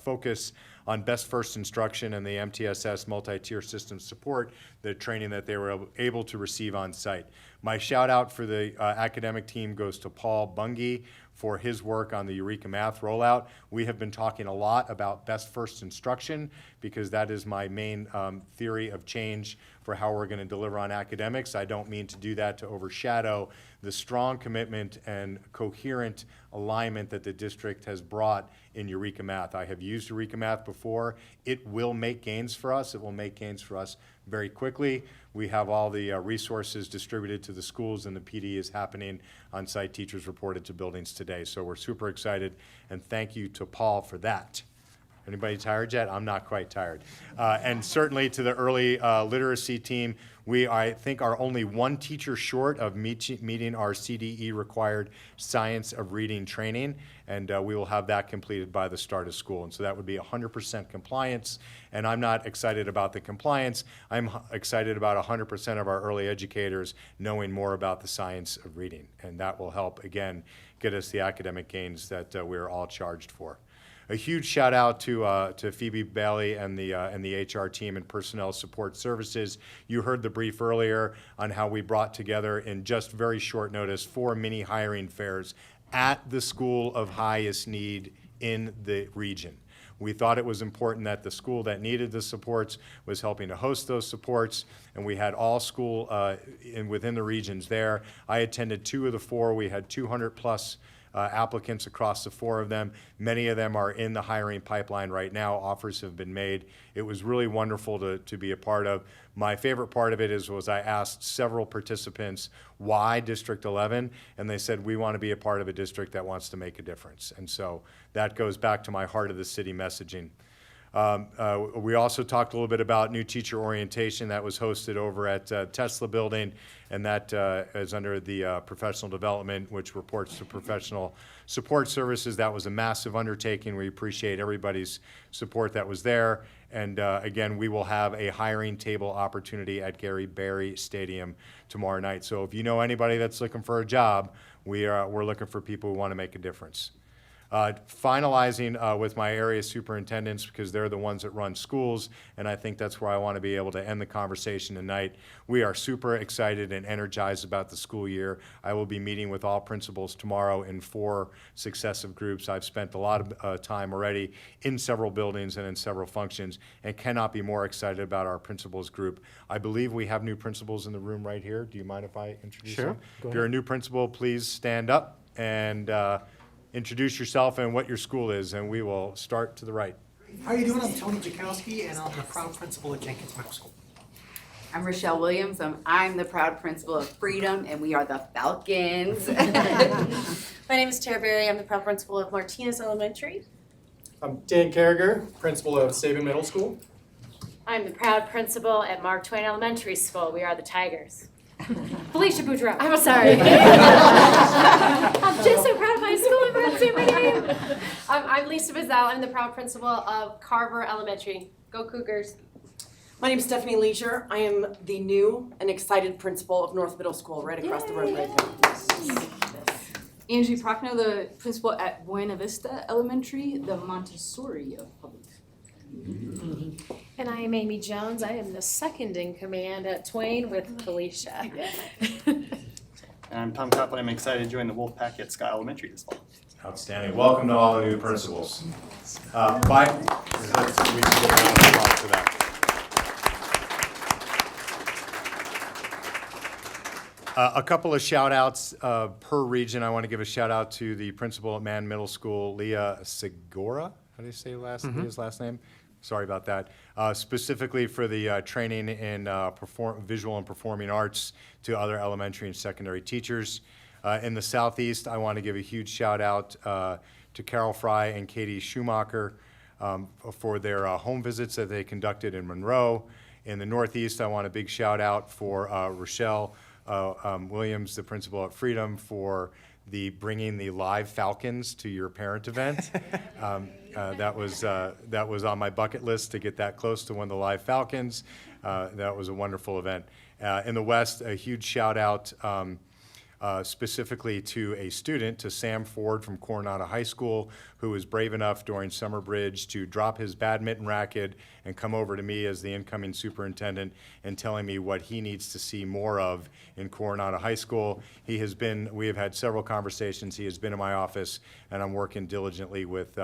focus on best first instruction and the MTSS multi-tier system support, the training that they were able to receive on site. My shout out for the academic team goes to Paul Bungie for his work on the Eureka Math rollout. We have been talking a lot about best first instruction because that is my main theory of change for how we're going to deliver on academics. I don't mean to do that to overshadow the strong commitment and coherent alignment that the district has brought in Eureka Math. I have used Eureka Math before. It will make gains for us. It will make gains for us very quickly. We have all the resources distributed to the schools, and the PD is happening. On-site teachers reported to buildings today. So we're super excited, and thank you to Paul for that. Anybody tired yet? I'm not quite tired. And certainly to the early literacy team, we, I think, are only one teacher short of meeting our CDE required science of reading training, and we will have that completed by the start of school. And so that would be 100% compliance. And I'm not excited about the compliance. I'm excited about 100% of our early educators knowing more about the science of reading. And that will help, again, get us the academic gains that we're all charged for. A huge shout out to Phoebe Bailey and the HR team and personnel support services. You heard the brief earlier on how we brought together in just very short notice 4 mini hiring fairs at the school of highest need in the region. We thought it was important that the school that needed the supports was helping to host those supports, and we had all school within the regions there. I attended 2 of the 4. We had 200 plus applicants across the 4 of them. Many of them are in the hiring pipeline right now. Offers have been made. It was really wonderful to be a part of. My favorite part of it was I asked several participants why District 11, and they said, we want to be a part of a district that wants to make a difference. And so that goes back to my heart of the city messaging. We also talked a little bit about new teacher orientation that was hosted over at Tesla Building, and that is under the professional development, which reports to professional support services. That was a massive undertaking. We appreciate everybody's support that was there. And again, we will have a hiring table opportunity at Gary Barry Stadium tomorrow night. So if you know anybody that's looking for a job, we're looking for people who want to make a difference. Finalizing with my area superintendents, because they're the ones that run schools, and I think that's where I want to be able to end the conversation tonight. We are super excited and energized about the school year. I will be meeting with all principals tomorrow in 4 successive groups. I've spent a lot of time already in several buildings and in several functions, and cannot be more excited about our principals group. I believe we have new principals in the room right here. Do you mind if I introduce Sure. them? Go If you're a new principal, please stand up and introduce yourself and what your school is, and we will start to the right. How are you doing? I'm Tony Jakowski, and I'm the proud principal at Jenkins Middle School. I'm Rochelle Williams. I'm the proud principal of Freedom, and we are the Falcons. My name is Tara Berry. I'm the proud principal of Martinez Elementary. I'm Dan Carragher, principal of Sabin Middle School. I'm the proud principal at Mark Twain Elementary School. We are the Tigers. Felicia Boudreau. I'm sorry. I'm just so proud of my school. I forgot to say my name. I'm Lisa Bizel. I'm the proud principal of Carver Elementary. Go Cougars. My name is Stephanie Leisure. I am the new and excited principal of North Middle School, right across the road right there. Angie Prochnow, the principal at Buena Vista Elementary, the Montessori of public. And I am Amy Jones. I am the second in command at Twain with Felicia. And I'm Tom Copley. I'm excited to join the Wolfpack at Scott Elementary this fall. Outstanding. Welcome to all the new principals. Let's we can give a round of applause for that. A couple of shout outs per region. I want to give a shout out to the principal at Mann Middle School, Leah Segura. How do you say Leah's last name? Sorry about that. Specifically for the training in visual and performing arts to other elementary and secondary teachers. In the Southeast, I want to give a huge shout out to Carol Fry and Katie Schumacher for their home visits that they conducted in Monroe. In the Northeast, I want a big shout out for Rochelle Williams, the principal at Freedom, for bringing the live Falcons to your parent event. That was on my bucket list to get that close to one of the live Falcons. That was a wonderful event. In the West, a huge shout out specifically to a student, to Sam Ford from Coronado High School, who was brave enough during summer bridge to drop his badminton racket and come over to me as the incoming superintendent and telling me what he needs to see more of in Coronado High School. We have had several conversations. He has been in my office, and I'm working diligently with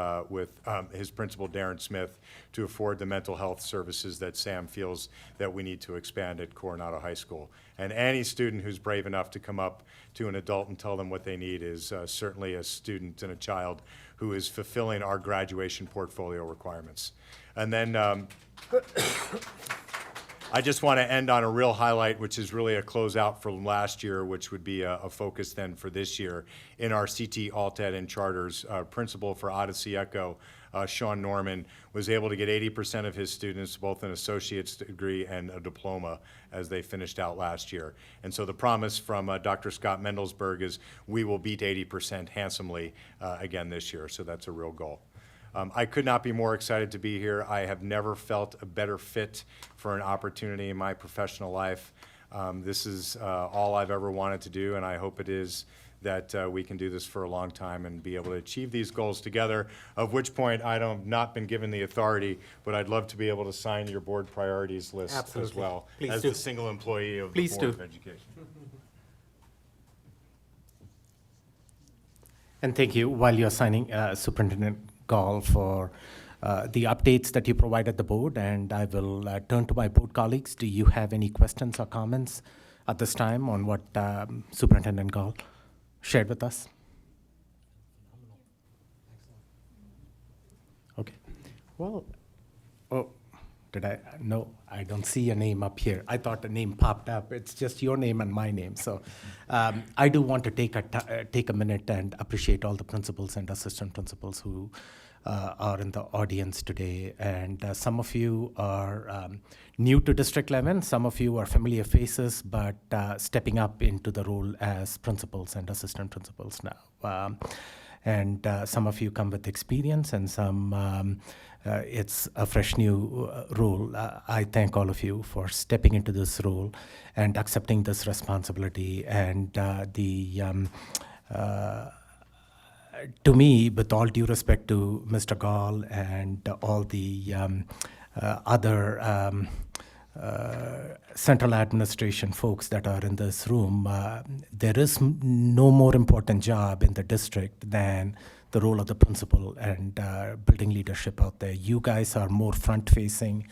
his principal, Darren Smith, to afford the mental health services that Sam feels that we need to expand at Coronado High School. And any student who's brave enough to come up to an adult and tell them what they need is certainly a student and a child who is fulfilling our graduation portfolio requirements. And then I just want to end on a real highlight, which is really a closeout from last year, which would be a focus then for this year. In our CT Alt-Ed and Charters, principal for Odyssey Echo, Sean Norman, was able to get 80% of his students both an associate's degree and a diploma as they finished out last year. And so the promise from Dr. Scott Mendelsberg is we will beat 80% handsomely again this year, so that's a real goal. I could not be more excited to be here. I have never felt a better fit for an opportunity in my professional life. This is all I've ever wanted to do, and I hope it is that we can do this for a long time and be able to achieve these goals together, of which point I have not been given the authority, but I'd love to be able to sign your board priorities list Absolutely. as well, Please as do. the single employee of Please the Board do. of Education. And thank you, while you're signing, Superintendent Gall, for the updates that you provided the board, and I will turn to my board colleagues. Do you have any questions or comments at this time on what Superintendent Gall shared with us? Okay. Well, oh, did I? No, I don't see your name up here. I thought the name popped up. It's just your name and my name. So I do want to take a minute and appreciate all the principals and assistant principals who are in the audience today. And some of you are new to District 11, some of you are familiar faces, but stepping up into the role as principals and assistant principals now. And some of you come with experience, and some it's a fresh new role. I thank all of you for stepping into this role and accepting this responsibility. And to me, with all due respect to Mr. Gall and all the other central administration folks that are in this room, there is no more important job in the district than the role of the principal and building leadership out there. You guys are more front-facing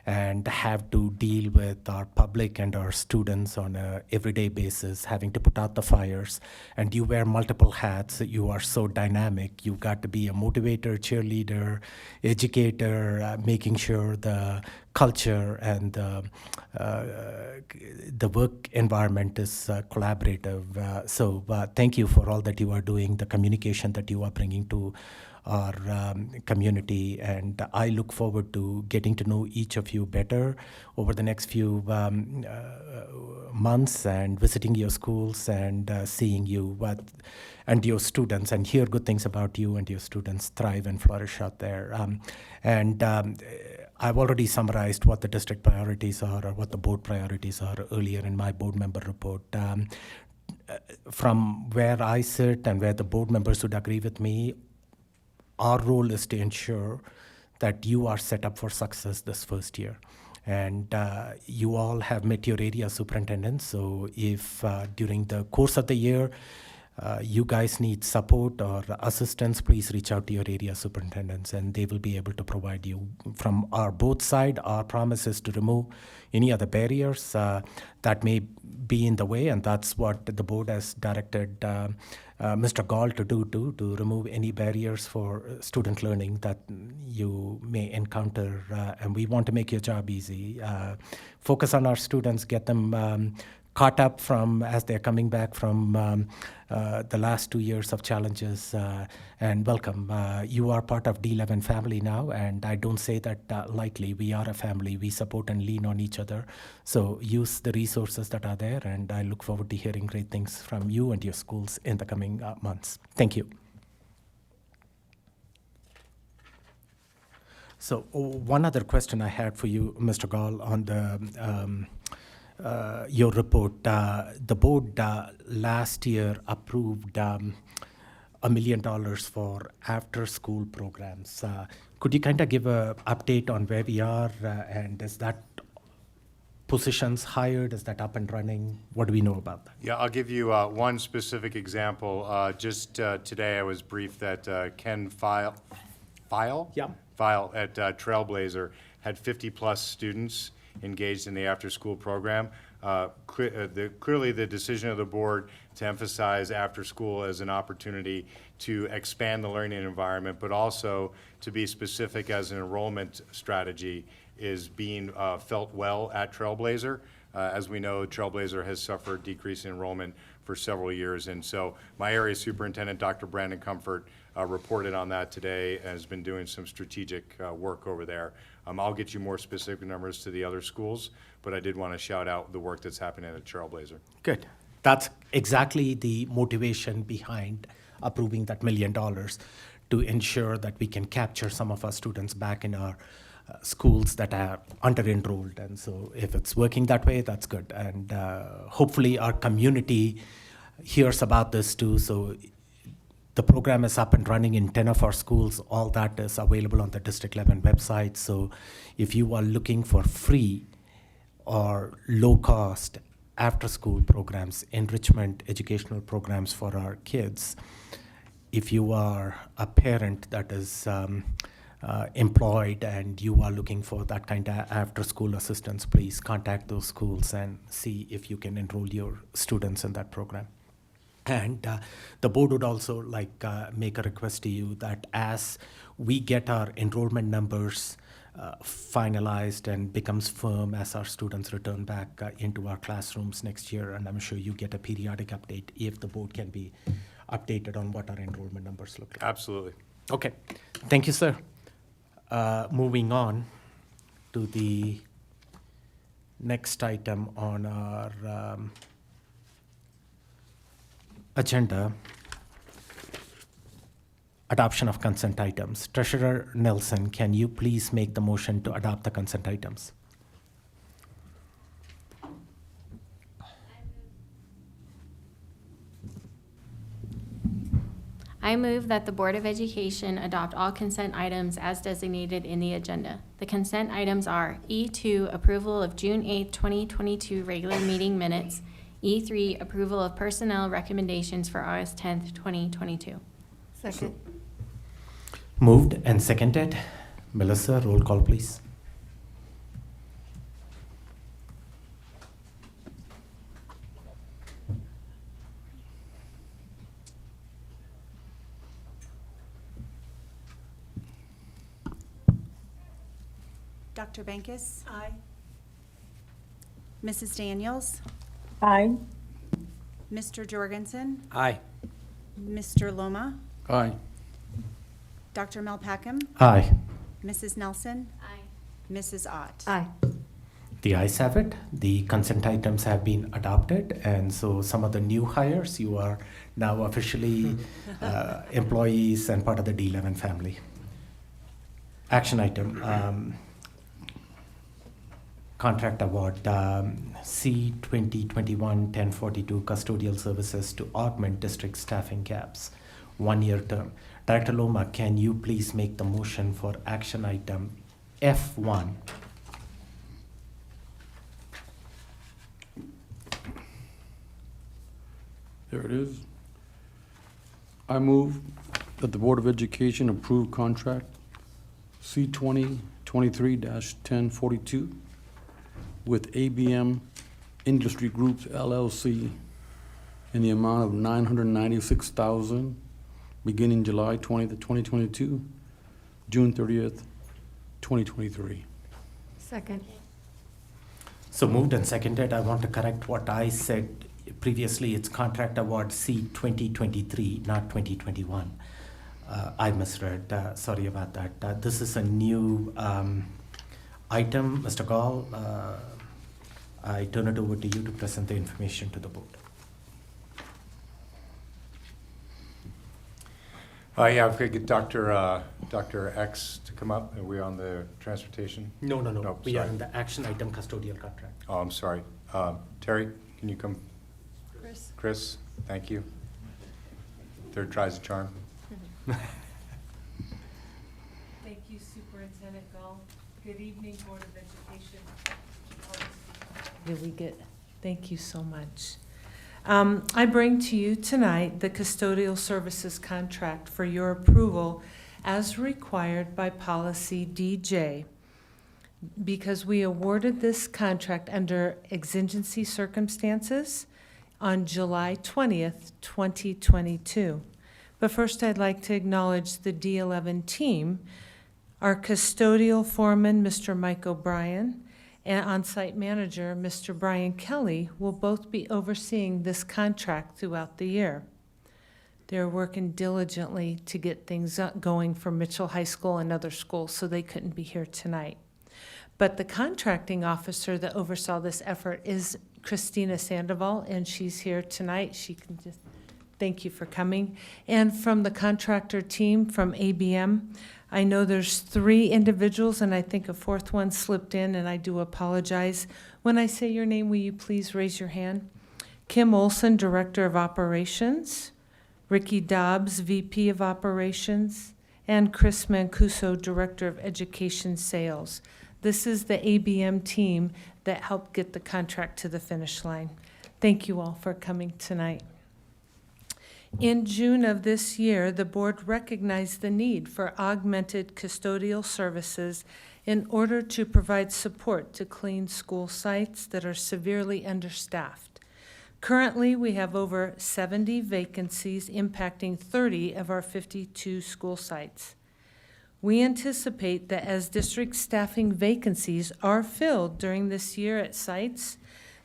and have to deal with our public and our students on an everyday basis, having to put out the fires. And you wear multiple hats. You are so dynamic. You've got to be a motivator, cheerleader, educator, making sure the culture and the work environment is collaborative. So thank you for all that you are doing, the communication that you are bringing to our community, and I look forward to getting to know each of you better over the next few months, and visiting your schools and seeing you and your students, and hear good things about you and your students thrive and flourish out there. I've already summarized what the district priorities are, or what the board priorities are, earlier in my board member report. From where I sit and where the board members would agree with me, our role is to ensure that you are set up for success this first year. And you all have met your area superintendents, so if during the course of the year you guys need support or assistance, please reach out to your area superintendents, and they will be able to provide you. From our both side, our promise is to remove any other barriers that may be in the way, and that's what the board has directed Mr. Gall to do too, to remove any barriers for student learning that you may encounter. And we want to make your job easy. Focus on our students, get them caught up from as they're coming back from the last 2 years of challenges, and welcome. You are part of D11 family now, and I don't say that lightly. We are a family. We support and lean on each other. So use the resources that are there, and I look forward to hearing great things from you and your schools in the coming months. Thank you. So one other question I had for you, Mr. Gall, on the your report. The board last year approved $1 million for after-school programs. Could you kind of give an update on where we are, and is that positions hired? Is that up and running? What do we know about that? Yeah, I'll give you one specific example. Just today I was briefed that Ken File at Trailblazer had 50+ students engaged in the after-school program. Clearly the decision of the board to emphasize after-school as an opportunity to expand the learning environment, but also to be specific as an enrollment strategy, is being felt well at Trailblazer. As we know, Trailblazer has suffered decrease in enrollment for several years, and so my area superintendent, Dr. Brandon Comfort, reported on that today and has been doing some strategic work over there. I'll get you more specific numbers to the other schools, but I did want to shout out the work that's happening at Trailblazer. Good. That's exactly the motivation behind approving that $1 million, to ensure that we can capture some of our students back in our schools that are under-enrolled. And so if it's working that way, that's good. And hopefully our community hears about this too. So the program is up and running in 10 of our schools. All that is available on the District 11 website. So if you are looking for free or low-cost after-school programs, enrichment educational programs for our kids, if you are a parent that is employed and you are looking for that kind of after-school assistance, please contact those schools and see if you can enroll your students in that program. And the board would also make a request to you that as we get our enrollment numbers finalized and becomes firm as our students return back into our classrooms next year, and I'm sure you get a periodic update if the board can be updated on what our enrollment numbers look like. Absolutely. Okay, thank you, sir. Moving on to the next item on our agenda, adoption of consent items. Treasurer Nelson, can you please make the motion to adopt the consent items? I move that the Board of Education adopt all consent items as designated in the agenda. The consent items are E2, approval of June 8, 2022 regular meeting minutes. E3, approval of personnel recommendations for August 10th, 2022. Second. Moved and seconded. Melissa, roll call, please. Dr. Bankus? Aye. Mrs. Daniels? Aye. Mr. Jorgensen? Aye. Mr. Loma? Aye. Dr. Melpackham? Aye. Mrs. Nelson? Aye. Mrs. Ott? Aye. The ayes have it. The consent items have been adopted, and so some of the new hires, you are now officially employees and part of the D11 family. Action item, contract award, C 2021-1042 custodial services to augment district staffing gaps, 1-year term. Director Loma, can you please make the motion for action item F1? There it is. I move that the Board of Education approve contract C 2023-1042 with ABM Industry Groups LLC in the amount of $996,000 beginning July 20th, 2022, June 30th, 2023. Second. So moved and seconded. I want to correct what I said previously. It's contract award C 2023, not 2021. I misread. Sorry about that. This is a new item. Mr. Gall, I turn it over to you to present the information to the board. Yeah, if we could get Dr. X to come up. Are we on the transportation? No. We are sorry. in the action item custodial contract. Oh, I'm sorry. Terry, can you come? Chris. Chris, thank you. Third tries a charm. Thank you, Superintendent Gull. Good evening, Board of Education. Did we get, thank you so much. I bring to you tonight the custodial services contract for your approval as required by policy DJ, because we awarded this contract under exigency circumstances on July 20th, 2022. But first, I'd like to acknowledge the D11 team, our custodial foreman, Mr. Mike O'Brien, and on-site manager, Mr. Brian Kelly, will both be overseeing this contract throughout the year. They're working diligently to get things going for Mitchell High School and other schools, so they couldn't be here tonight. But the contracting officer that oversaw this effort is Christina Sandoval, and she's here tonight. She can just thank you for coming. And from the contractor team from ABM, I know there's 3 individuals, and I think a 4th one slipped in, and I do apologize. When I say your name, will you please raise your hand? Kim Olson, Director of Operations, Ricky Dobbs, VP of Operations, and Chris Mancuso, Director of Education Sales. This is the ABM team that helped get the contract to the finish line. Thank you all for coming tonight. In June of this year, the board recognized the need for augmented custodial services in order to provide support to clean school sites that are severely understaffed. Currently, we have over 70 vacancies impacting 30 of our 52 school sites. We anticipate that as district staffing vacancies are filled during this year at sites,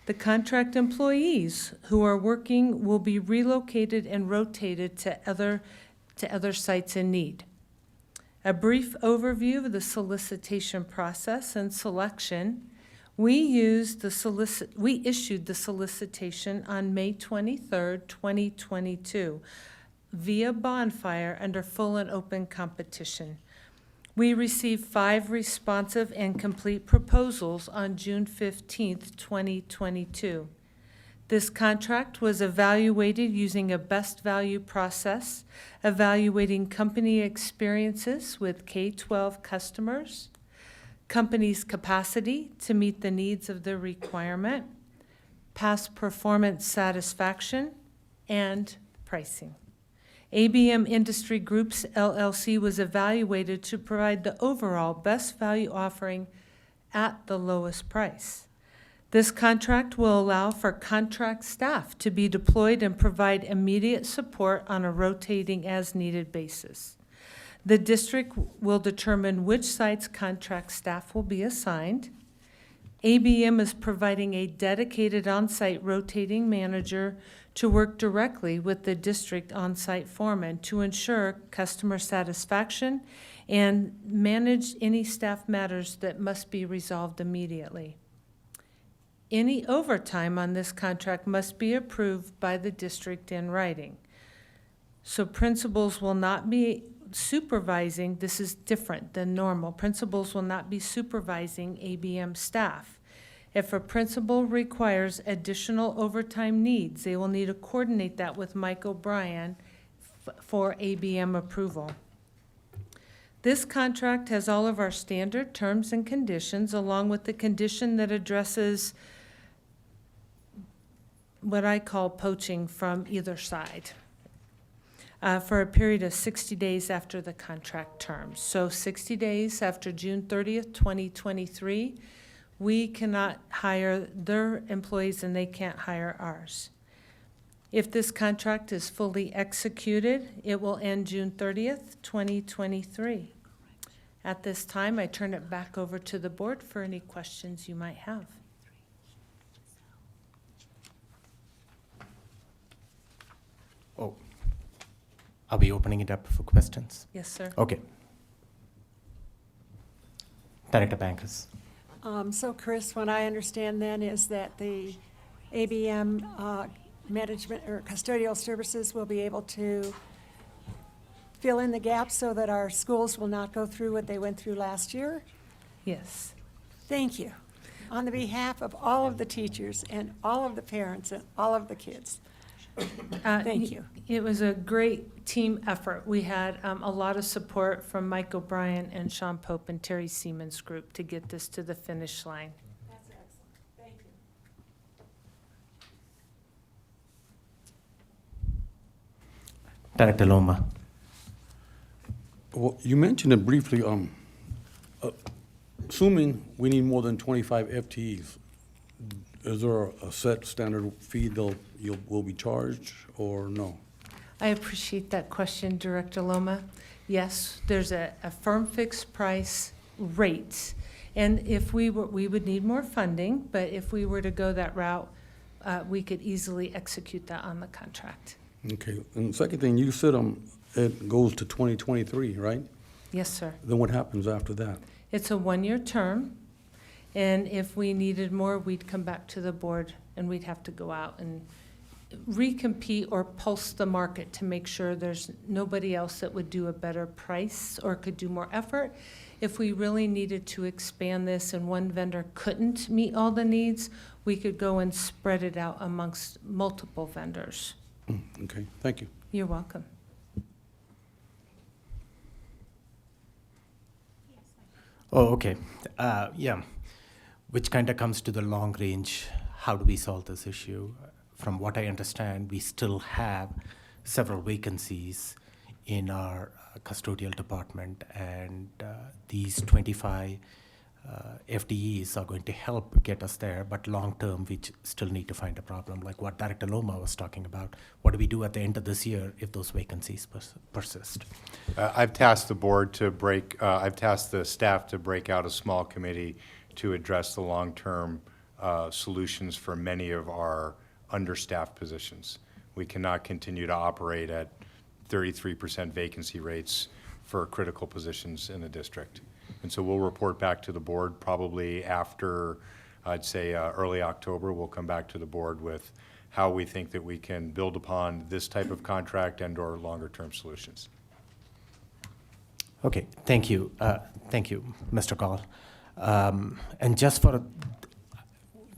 the contract employees who are working will be relocated and rotated to other sites in need. A brief overview of the solicitation process and selection. We issued the solicitation on May 23rd, 2022 via bonfire under full and open competition. We received 5 responsive and complete proposals on June 15th, 2022. This contract was evaluated using a best value process, evaluating company experiences with K-12 customers, company's capacity to meet the needs of the requirement, past performance satisfaction, and pricing. ABM Industry Groups LLC was evaluated to provide the overall best value offering at the lowest price. This contract will allow for contract staff to be deployed and provide immediate support on a rotating as-needed basis. The district will determine which sites contract staff will be assigned. ABM is providing a dedicated on-site rotating manager to work directly with the district on-site foreman to ensure customer satisfaction and manage any staff matters that must be resolved immediately. Any overtime on this contract must be approved by the district in writing. So principals will not be supervising, this is different than normal. Principals will not be supervising ABM staff. If a principal requires additional overtime needs, they will need to coordinate that with Mike O'Brien for ABM approval. This contract has all of our standard terms and conditions, along with the condition that addresses what I call poaching from either side, for a period of 60 days after the contract terms. So 60 days after June 30th, 2023, we cannot hire their employees and they can't hire ours. If this contract is fully executed, it will end June 30th, 2023. At this time, I turn it back over to the board for any questions you might have. Oh, are we opening it up for questions? Yes, sir. Okay. Director Bankus. So Chris, what I understand then is that the ABM management or custodial services will be able to fill in the gaps so that our schools will not go through what they went through last year? Yes. Thank you. On the behalf of all of the teachers and all of the parents and all of the kids. Thank you. It was a great team effort. We had a lot of support from Mike O'Brien and Sean Pope and Terry Siemens' group to get this to the finish line. That's excellent. Thank you. Director Loma. Well, you mentioned it briefly, assuming we need more than 25 FTEs, is there a set standard fee will be charged or no? I appreciate that question, Director Loma. Yes, there's a firm fixed price rate. And if we would need more funding, but if we were to go that route, we could easily execute that on the contract. Okay, and the second thing, you said it goes to 2023, right? Yes, sir. Then what happens after that? It's a one-year term, and if we needed more, we'd come back to the board and we'd have to go out and recompete or pulse the market to make sure there's nobody else that would do a better price or could do more effort. If we really needed to expand this and one vendor couldn't meet all the needs, we could go and spread it out amongst multiple vendors. Okay, thank you. You're welcome. Oh, okay. Yeah, which kind of comes to the long range. How do we solve this issue? From what I understand, we still have several vacancies in our custodial department, and these 25 FTEs are going to help get us there, but long term, we still need to find a problem, like what Director Loma was talking about. What do we do at the end of this year if those vacancies persist? I've tasked the board to I've tasked the staff to break out a small committee to address the long-term solutions for many of our understaffed positions. We cannot continue to operate at 33% vacancy rates for critical positions in the district. And so we'll report back to the board probably after, I'd say, early October. We'll come back to the board with how we think that we can build upon this type of contract and/or longer-term solutions. Okay, thank you. Thank you, Mr. Gall. And just for,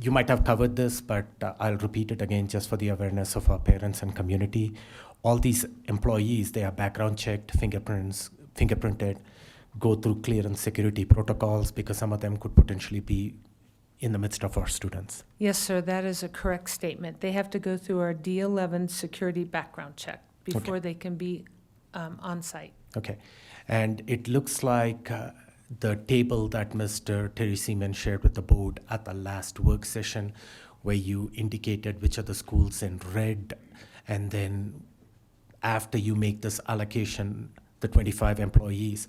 you might have covered this, but I'll repeat it again just for the awareness of our parents and community. All these employees, they are background checked, fingerprinted, go through clearance security protocols because some of them could potentially be in the midst of our students. Yes, sir, that is a correct statement. They have to go through our D11 security background check before they can be on site. Okay, and it looks like the table that Mr. Terry Seaman shared with the board at the last work session, where you indicated which are the schools in red, and then after you make this allocation, the 25 employees,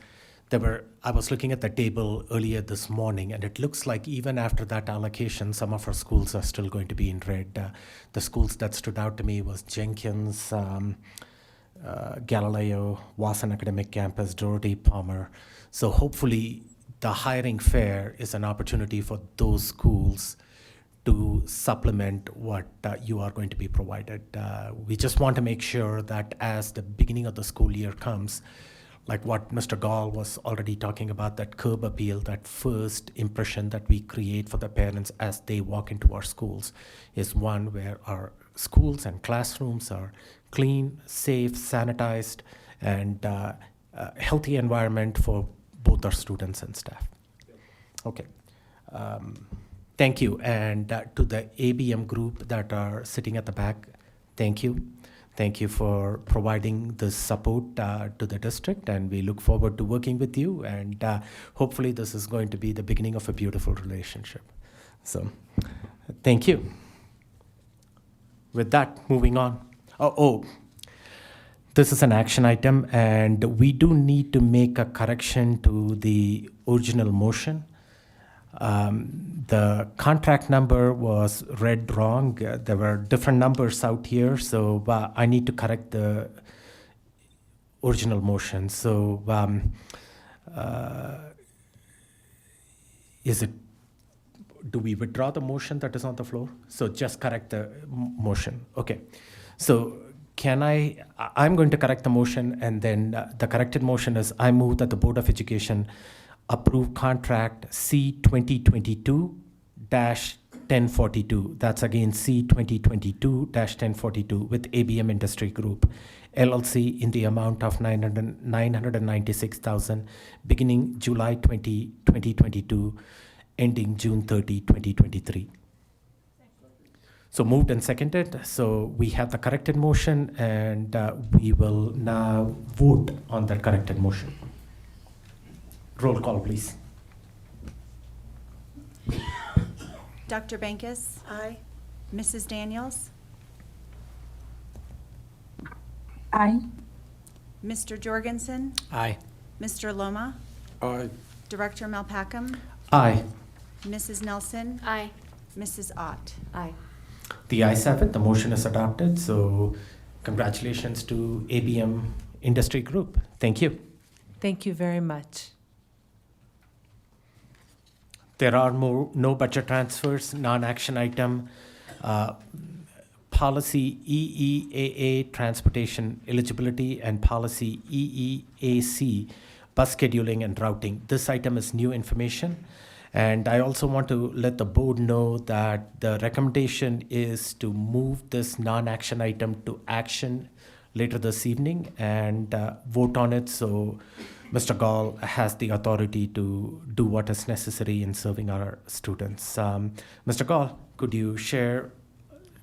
I was looking at the table earlier this morning, and it looks like even after that allocation, some of our schools are still going to be in red. The schools that stood out to me was Jenkins, Galileo, Wasson Academic Campus, Dorothy Palmer. So hopefully the hiring fair is an opportunity for those schools to supplement what you are going to be provided. We just want to make sure that as the beginning of the school year comes, like what Mr. Gall was already talking about, that curb appeal, that first impression that we create for the parents as they walk into our schools is one where our schools and classrooms are clean, safe, sanitized, and a healthy environment for both our students and staff. Okay. Thank you. And to the ABM group that are sitting at the back, thank you. Thank you for providing this support to the district, and we look forward to working with you, and hopefully this is going to be the beginning of a beautiful relationship. So, thank you. With that, moving on. This is an action item, and we do need to make a correction to the original motion. The contract number was read wrong. There were different numbers out here, so I need to correct the original motion. So do we withdraw the motion that is on the floor? So just correct the motion. Okay. So I'm going to correct the motion, and then the corrected motion is I move that the Board of Education approve contract C 2022-1042. That's again C 2022-1042 with ABM Industry Group, LLC, in the amount of $996,000 beginning July 20, 2022, ending June 30, 2023. So moved and seconded. So we have the corrected motion, and we will now vote on that corrected motion. Roll call, please. Dr. Bankus? Aye. Mrs. Daniels? Aye. Mr. Jorgensen? Aye. Mr. Loma? Aye. Director Malpacum? Aye. Mrs. Nelson? Aye. Mrs. Ott? Aye. The ayes have it. The motion is adopted. So congratulations to ABM Industry Group. Thank you. Thank you very much. There are no budget transfers, non-action item. Policy EEAA, transportation eligibility, and policy EEAC, bus scheduling and routing. This item is new information. And I also want to let the board know that the recommendation is to move this non-action item to action later this evening and vote on it. So Mr. Gall has the authority to do what is necessary in serving our students. Mr. Gall, could you share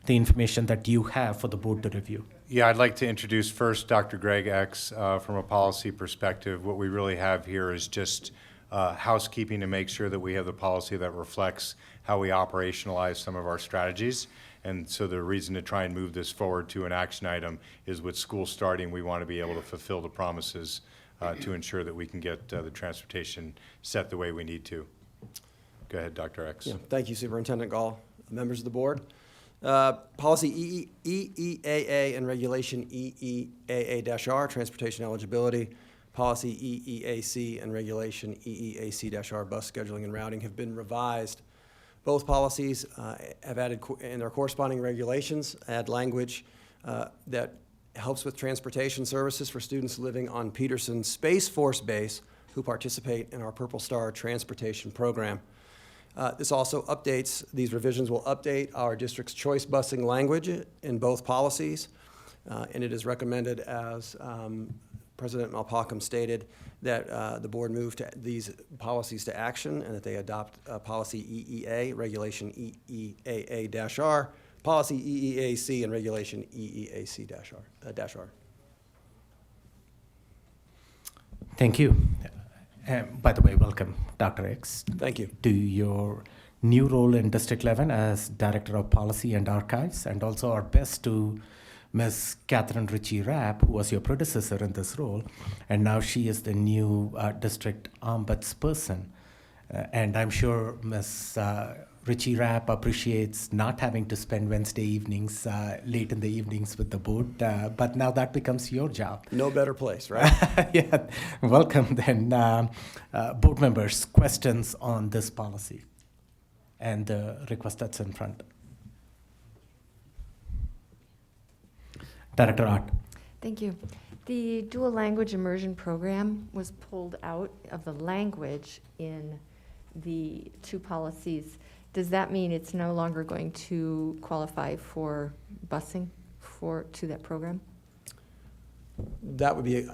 the information that you have for the board to review? Yeah, I'd like to introduce first Dr. Greg X. From a policy perspective, what we really have here is just housekeeping to make sure that we have the policy that reflects how we operationalize some of our strategies. And so the reason to try and move this forward to an action item is with school starting, we want to be able to fulfill the promises to ensure that we can get the transportation set the way we need to. Go ahead, Dr. X. Yeah, thank you, Superintendent Gall. Members of the board. Policy EEAA and Regulation EEAA-R, Transportation Eligibility. Policy EEAC and Regulation EEAC-R, Bus Scheduling and Routing, have been revised. Both policies have added, in their corresponding regulations, add language that helps with transportation services for students living on Peterson Space Force Base who participate in our Purple Star Transportation Program. This also updates, these revisions will update our district's choice busing language in both policies, and it is recommended, as President Malpacum stated, that the board move these policies to action and that they adopt policy EEA, regulation EEAA-R, policy EEAC, and regulation EEAC-R. Thank you. By the way, welcome, Dr. X. Thank you. To your new role in District 11 as Director of Policy and Archives, and also our best to Ms. Catherine Ritchie-Rapp, who was your predecessor in this role, and now she is the new District Ombudsperson. And I'm sure Ms. Ritchie-Rapp appreciates not having to spend Wednesday evenings, late in the evenings with the board, but now that becomes your job. No better place, right? Yeah, welcome then. Board members, questions on this policy and the request that's in front. Director Art. Thank you. The dual language immersion program was pulled out of the language in the two policies. Does that mean it's no longer going to qualify for busing to that program? That would be,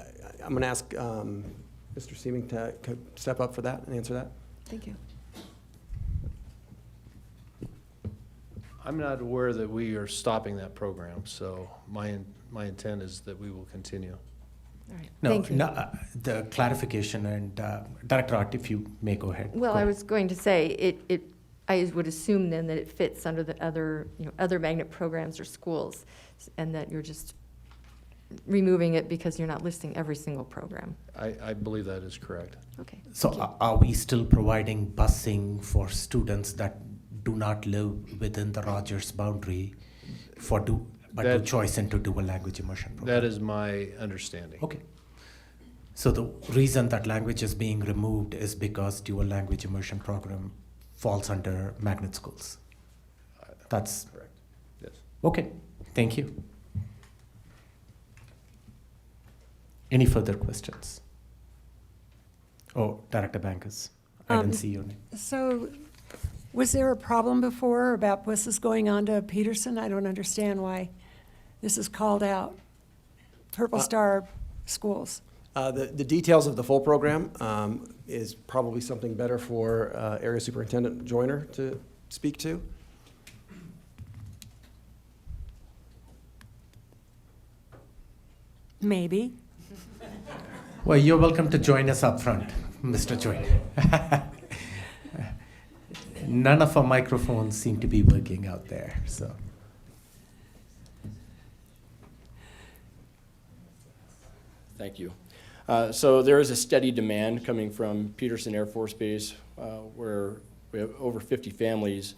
I'm going to ask Mr. Seeming to step up for that and answer that. Thank you. I'm not aware that we are stopping that program, so my intent is that we will continue. All right. No, Thank you. The clarification, and Director Art, if you may go ahead. Well, I was going to say, I would assume then that it fits under the other magnet programs or schools, and that you're just removing it because you're not listing every single program. I believe that is correct. Okay. So are we still providing busing for students that do not live within the Rogers boundary but do choice into dual language immersion program? That is my understanding. Okay. So the reason that language is being removed is because dual language immersion program falls under magnet schools. That's correct. Yes. Okay. Thank you. Any further questions? Oh, Director Bankus, I didn't see your name. So was there a problem before about buses going on to Peterson? I don't understand why this is called out. Purple Star schools. The details of the full program is probably something better for Area Superintendent Joyner to speak to. Maybe. Well, you're welcome to join us up front, Mr. Joyner. None of our microphones seem to be working out there, so. Thank you. So there is a steady demand coming from Peterson Air Force Base, where we have over 50 families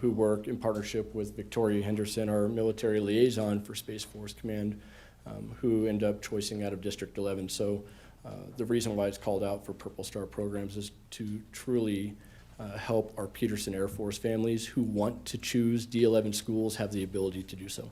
who work in partnership with Victoria Henderson, our military liaison for Space Force Command, who end up choicing out of District 11. So the reason why it's called out for Purple Star programs is to truly help our Peterson Air Force families who want to choose D11 schools have the ability to do so.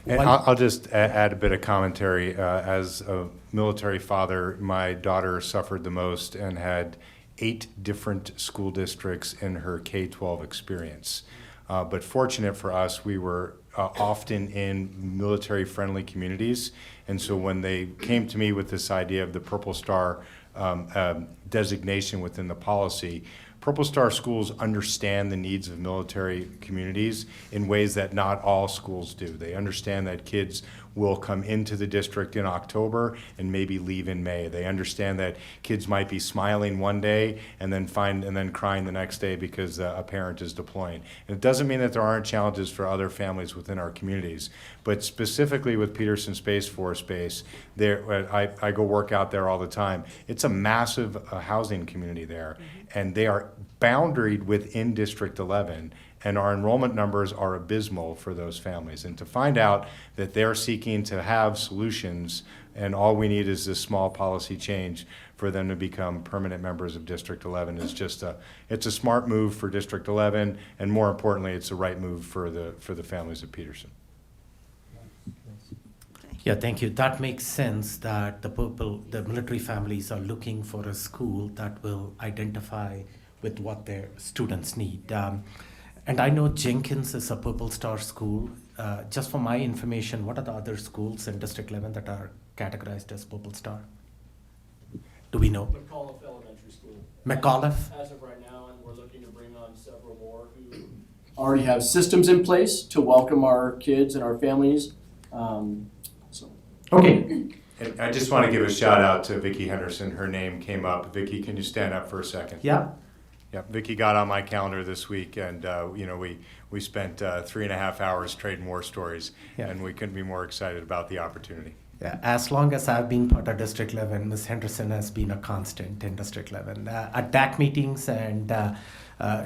And I'll just add a bit of commentary. As a military father, my daughter suffered the most and had 8 different school districts in her K-12 experience. But fortunate for us, we were often in military-friendly communities. And so when they came to me with this idea of the Purple Star designation within the policy, Purple Star schools understand the needs of military communities in ways that not all schools do. They understand that kids will come into the district in October and maybe leave in May. They understand that kids might be smiling one day and then crying the next day because a parent is deploying. And it doesn't mean that there aren't challenges for other families within our communities, but specifically with Peterson Space Force Base, I go work out there all the time. It's a massive housing community there, and they are boundaried within District 11. and our enrollment numbers are abysmal for those families. And to find out that they're seeking to have solutions, and all we need is this small policy change for them to become permanent members of District 11 is just it's a smart move for District 11, and more importantly, it's the right move for the families of Peterson. Yeah, thank you. That makes sense that the military families are looking for a school that will identify with what their students need. And I know Jenkins is a Purple Star school. Just for my information, what are the other schools in District 11 that are categorized as Purple Star? Do we know? McAuliffe Elementary School. McAuliffe? As of right now, and we're looking to bring on several more who already have systems in place to welcome our kids and our families. Okay. And I just want to give a shout out to Vicki Henderson. Her name came up. Vicki, can you stand up for a second? Yeah. Yeah, Vicki got on my calendar this week, and we spent 3.5 hours trading war stories, and we couldn't be more excited about the opportunity. Yeah, as long as I've been part of District 11, Ms. Henderson has been a constant in District 11 at DAC meetings, and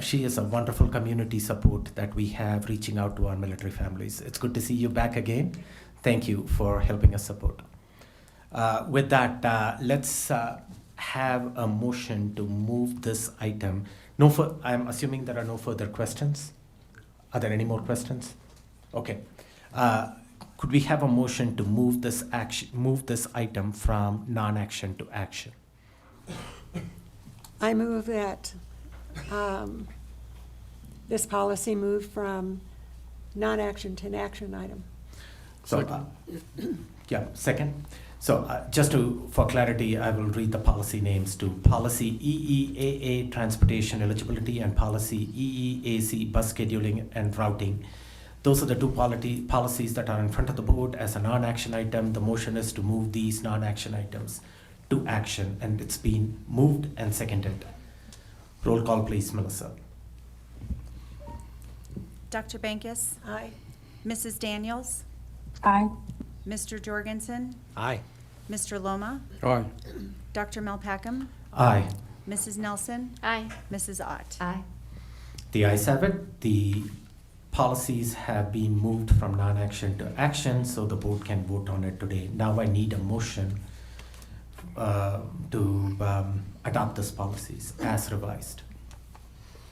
she is a wonderful community support that we have reaching out to our military families. It's good to see you back again. Thank you for helping us support. With that, let's have a motion to move this item. I'm assuming there are no further questions. Are there any more questions? Okay. Could we have a motion to move this item from non-action to action? I move that this policy move from non-action to an action item. So, yeah, second. So just for clarity, I will read the policy names to policy EEAA transportation eligibility and policy EEAC bus scheduling and routing. Those are the two policies that are in front of the board as a non-action item. The motion is to move these non-action items to action, and it's been moved and seconded. Roll call, please, Melissa. Dr. Bankus? Aye. Mrs. Daniels? Aye. Mr. Jorgensen? Aye. Mr. Loma? Aye. Dr. Melpacum? Aye. Mrs. Nelson? Aye. Mrs. Ott? Aye. The ayes have it. The policies have been moved from non-action to action, so the board can vote on it today. Now I need a motion to adopt these policies as revised.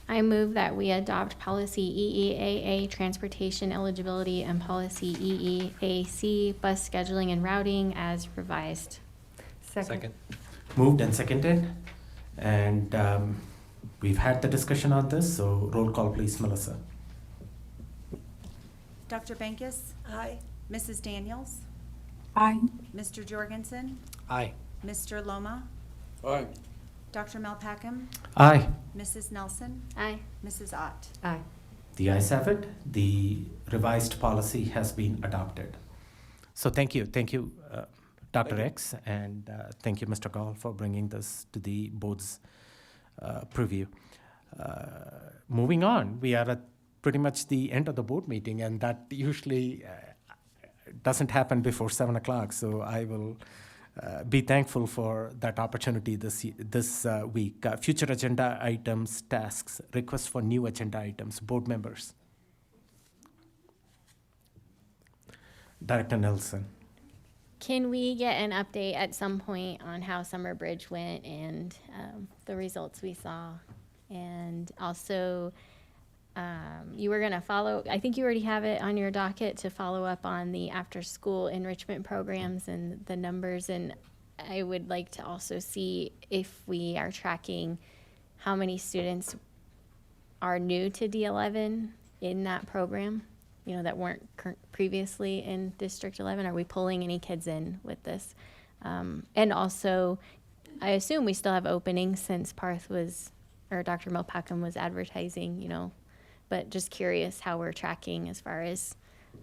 I move that we adopt policy EEAA transportation eligibility and policy EEAC bus scheduling and routing as revised. Second. Moved and seconded, and we've had the discussion on this, so roll call, please, Melissa. Dr. Bankus? Aye. Mrs. Daniels? Aye. Mr. Jorgensen? Aye. Mr. Loma? Aye. Dr. Melpacum? Aye. Mrs. Nelson? Aye. Mrs. Ott? Aye. The ayes have it. The revised policy has been adopted. So thank you, Dr. X, and thank you, Mr. Gall, for bringing this to the board's preview. Moving on, we are at pretty much the end of the board meeting, and that usually doesn't happen before 7 o'clock. So I will be thankful for that opportunity this week. Future agenda items, tasks, requests for new agenda items, board members. Director Nelson. Can we get an update at some point on how Summer Bridge went and the results we saw? And also, you were gonna follow, I think you already have it on your docket to follow up on the after-school enrichment programs and the numbers. And I would like to also see if we are tracking how many students are new to D11 in that program, you know, that weren't previously in District 11. Are we pulling any kids in with this? And also, I assume we still have openings since Parth was, or Dr. Melpacum was advertising, you know, but just curious how we're tracking as far as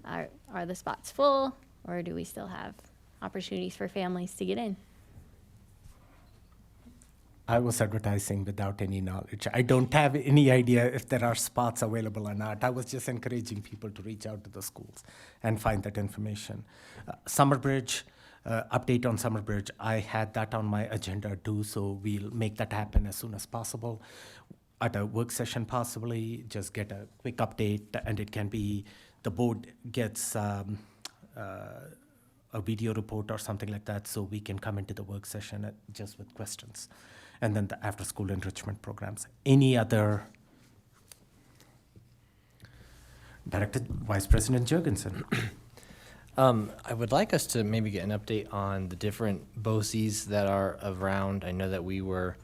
are the spots full, or do we still have opportunities for families to get in? I was advertising without any knowledge. I don't have any idea if there are spots available or not. I was just encouraging people to reach out to the schools and find that information. Summer Bridge, update on Summer Bridge. I had that on my agenda too, so we'll make that happen as soon as possible. at a work session possibly, just get a quick update, and it can be the board gets a video report or something like that, so we can come into the work session just with questions. And then the after-school enrichment programs. Any other? Director Vice President Jurgensen. I would like us to maybe get an update on the different BOCES that are around. I know that we were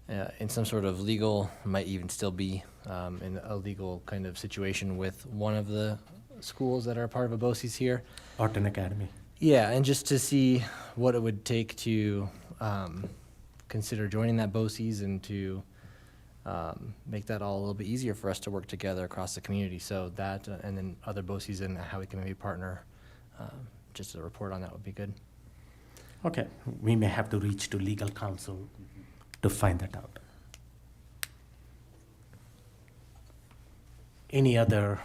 in some sort of legal, might even still be in a legal kind of situation with one of the schools that are part of a BOCES here. Orton Academy. Yeah, and just to see what it would take to consider joining that BOCES and to make that all a little bit easier for us to work together across the community. So that, and then other BOCES and how we can maybe partner, just a report on that would be good. Okay, we may have to reach to legal counsel to find that out. Any other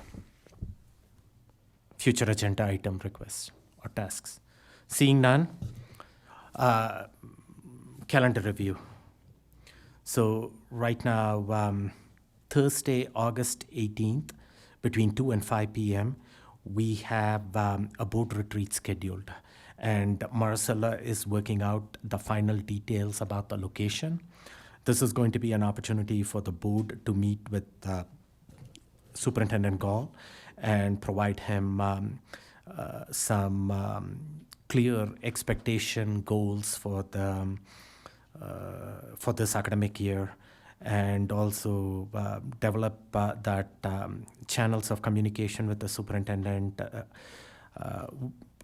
future agenda item requests or tasks? Seeing none, calendar review. So right now, Thursday, August 18th, between 2 and 5 p.m., we have a board retreat scheduled. And Marcella is working out the final details about the location. This is going to be an opportunity for the board to meet with Superintendent Gall and provide him some clear expectation goals for the for this academic year, and also develop that channels of communication with the superintendent,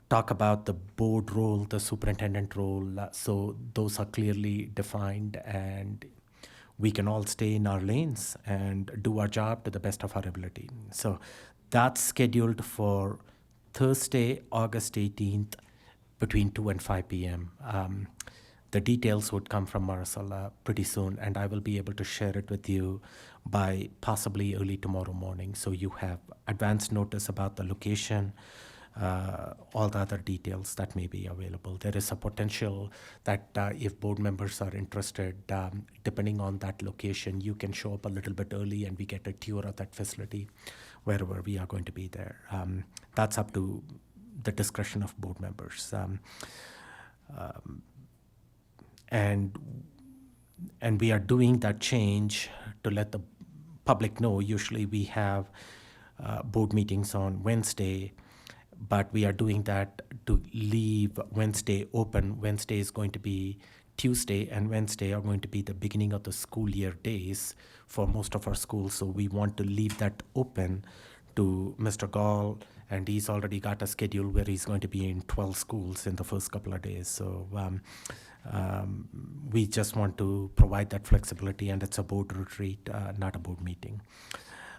talk about the board role, the superintendent role, so those are clearly defined, and we can all stay in our lanes and do our job to the best of our ability. So that's scheduled for Thursday, August 18th, between 2 and 5 p.m. The details would come from Marcella pretty soon, and I will be able to share it with you by possibly early tomorrow morning. So you have advance notice about the location, all the other details that may be available. There is a potential that if board members are interested, depending on that location, you can show up a little bit early and we get a tour of that facility wherever we are going to be there. That's up to the discretion of board members. And we are doing that change to let the public know. Usually we have board meetings on Wednesday, but we are doing that to leave Wednesday open. Wednesday is going to be Tuesday, and Wednesday are going to be the beginning of the school year days for most of our schools. So we want to leave that open to Mr. Gall, and he's already got a schedule where he's going to be in 12 schools in the first couple of days. So we just want to provide that flexibility, and it's a board retreat, not a board meeting.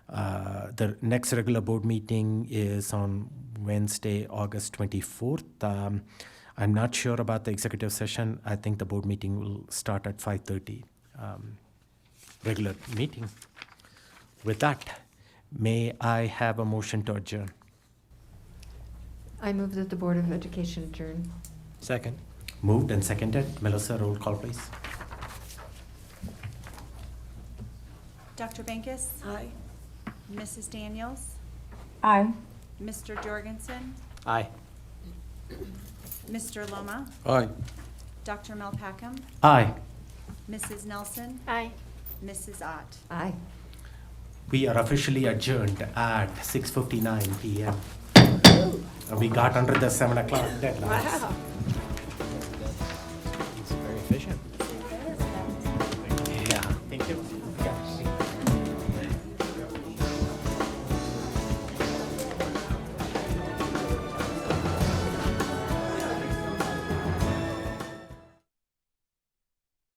The next regular board meeting is on Wednesday, August 24th. I'm not sure about the executive session. I think the board meeting will start at 5:30. Regular meeting. With that, may I have a motion to adjourn? I move that the Board of Education adjourn. Second. Moved and seconded. Melissa, roll call, please. Dr. Bankus? Aye. Mrs. Daniels? Aye. Mr. Jorgensen? Aye. Mr. Loma? Aye. Dr. Melpacum? Aye. Mrs. Nelson? Aye. Mrs. Ott? Aye. We are officially adjourned at 6:59 p.m. We got under the 7 o'clock deadline. Wow. It's very efficient.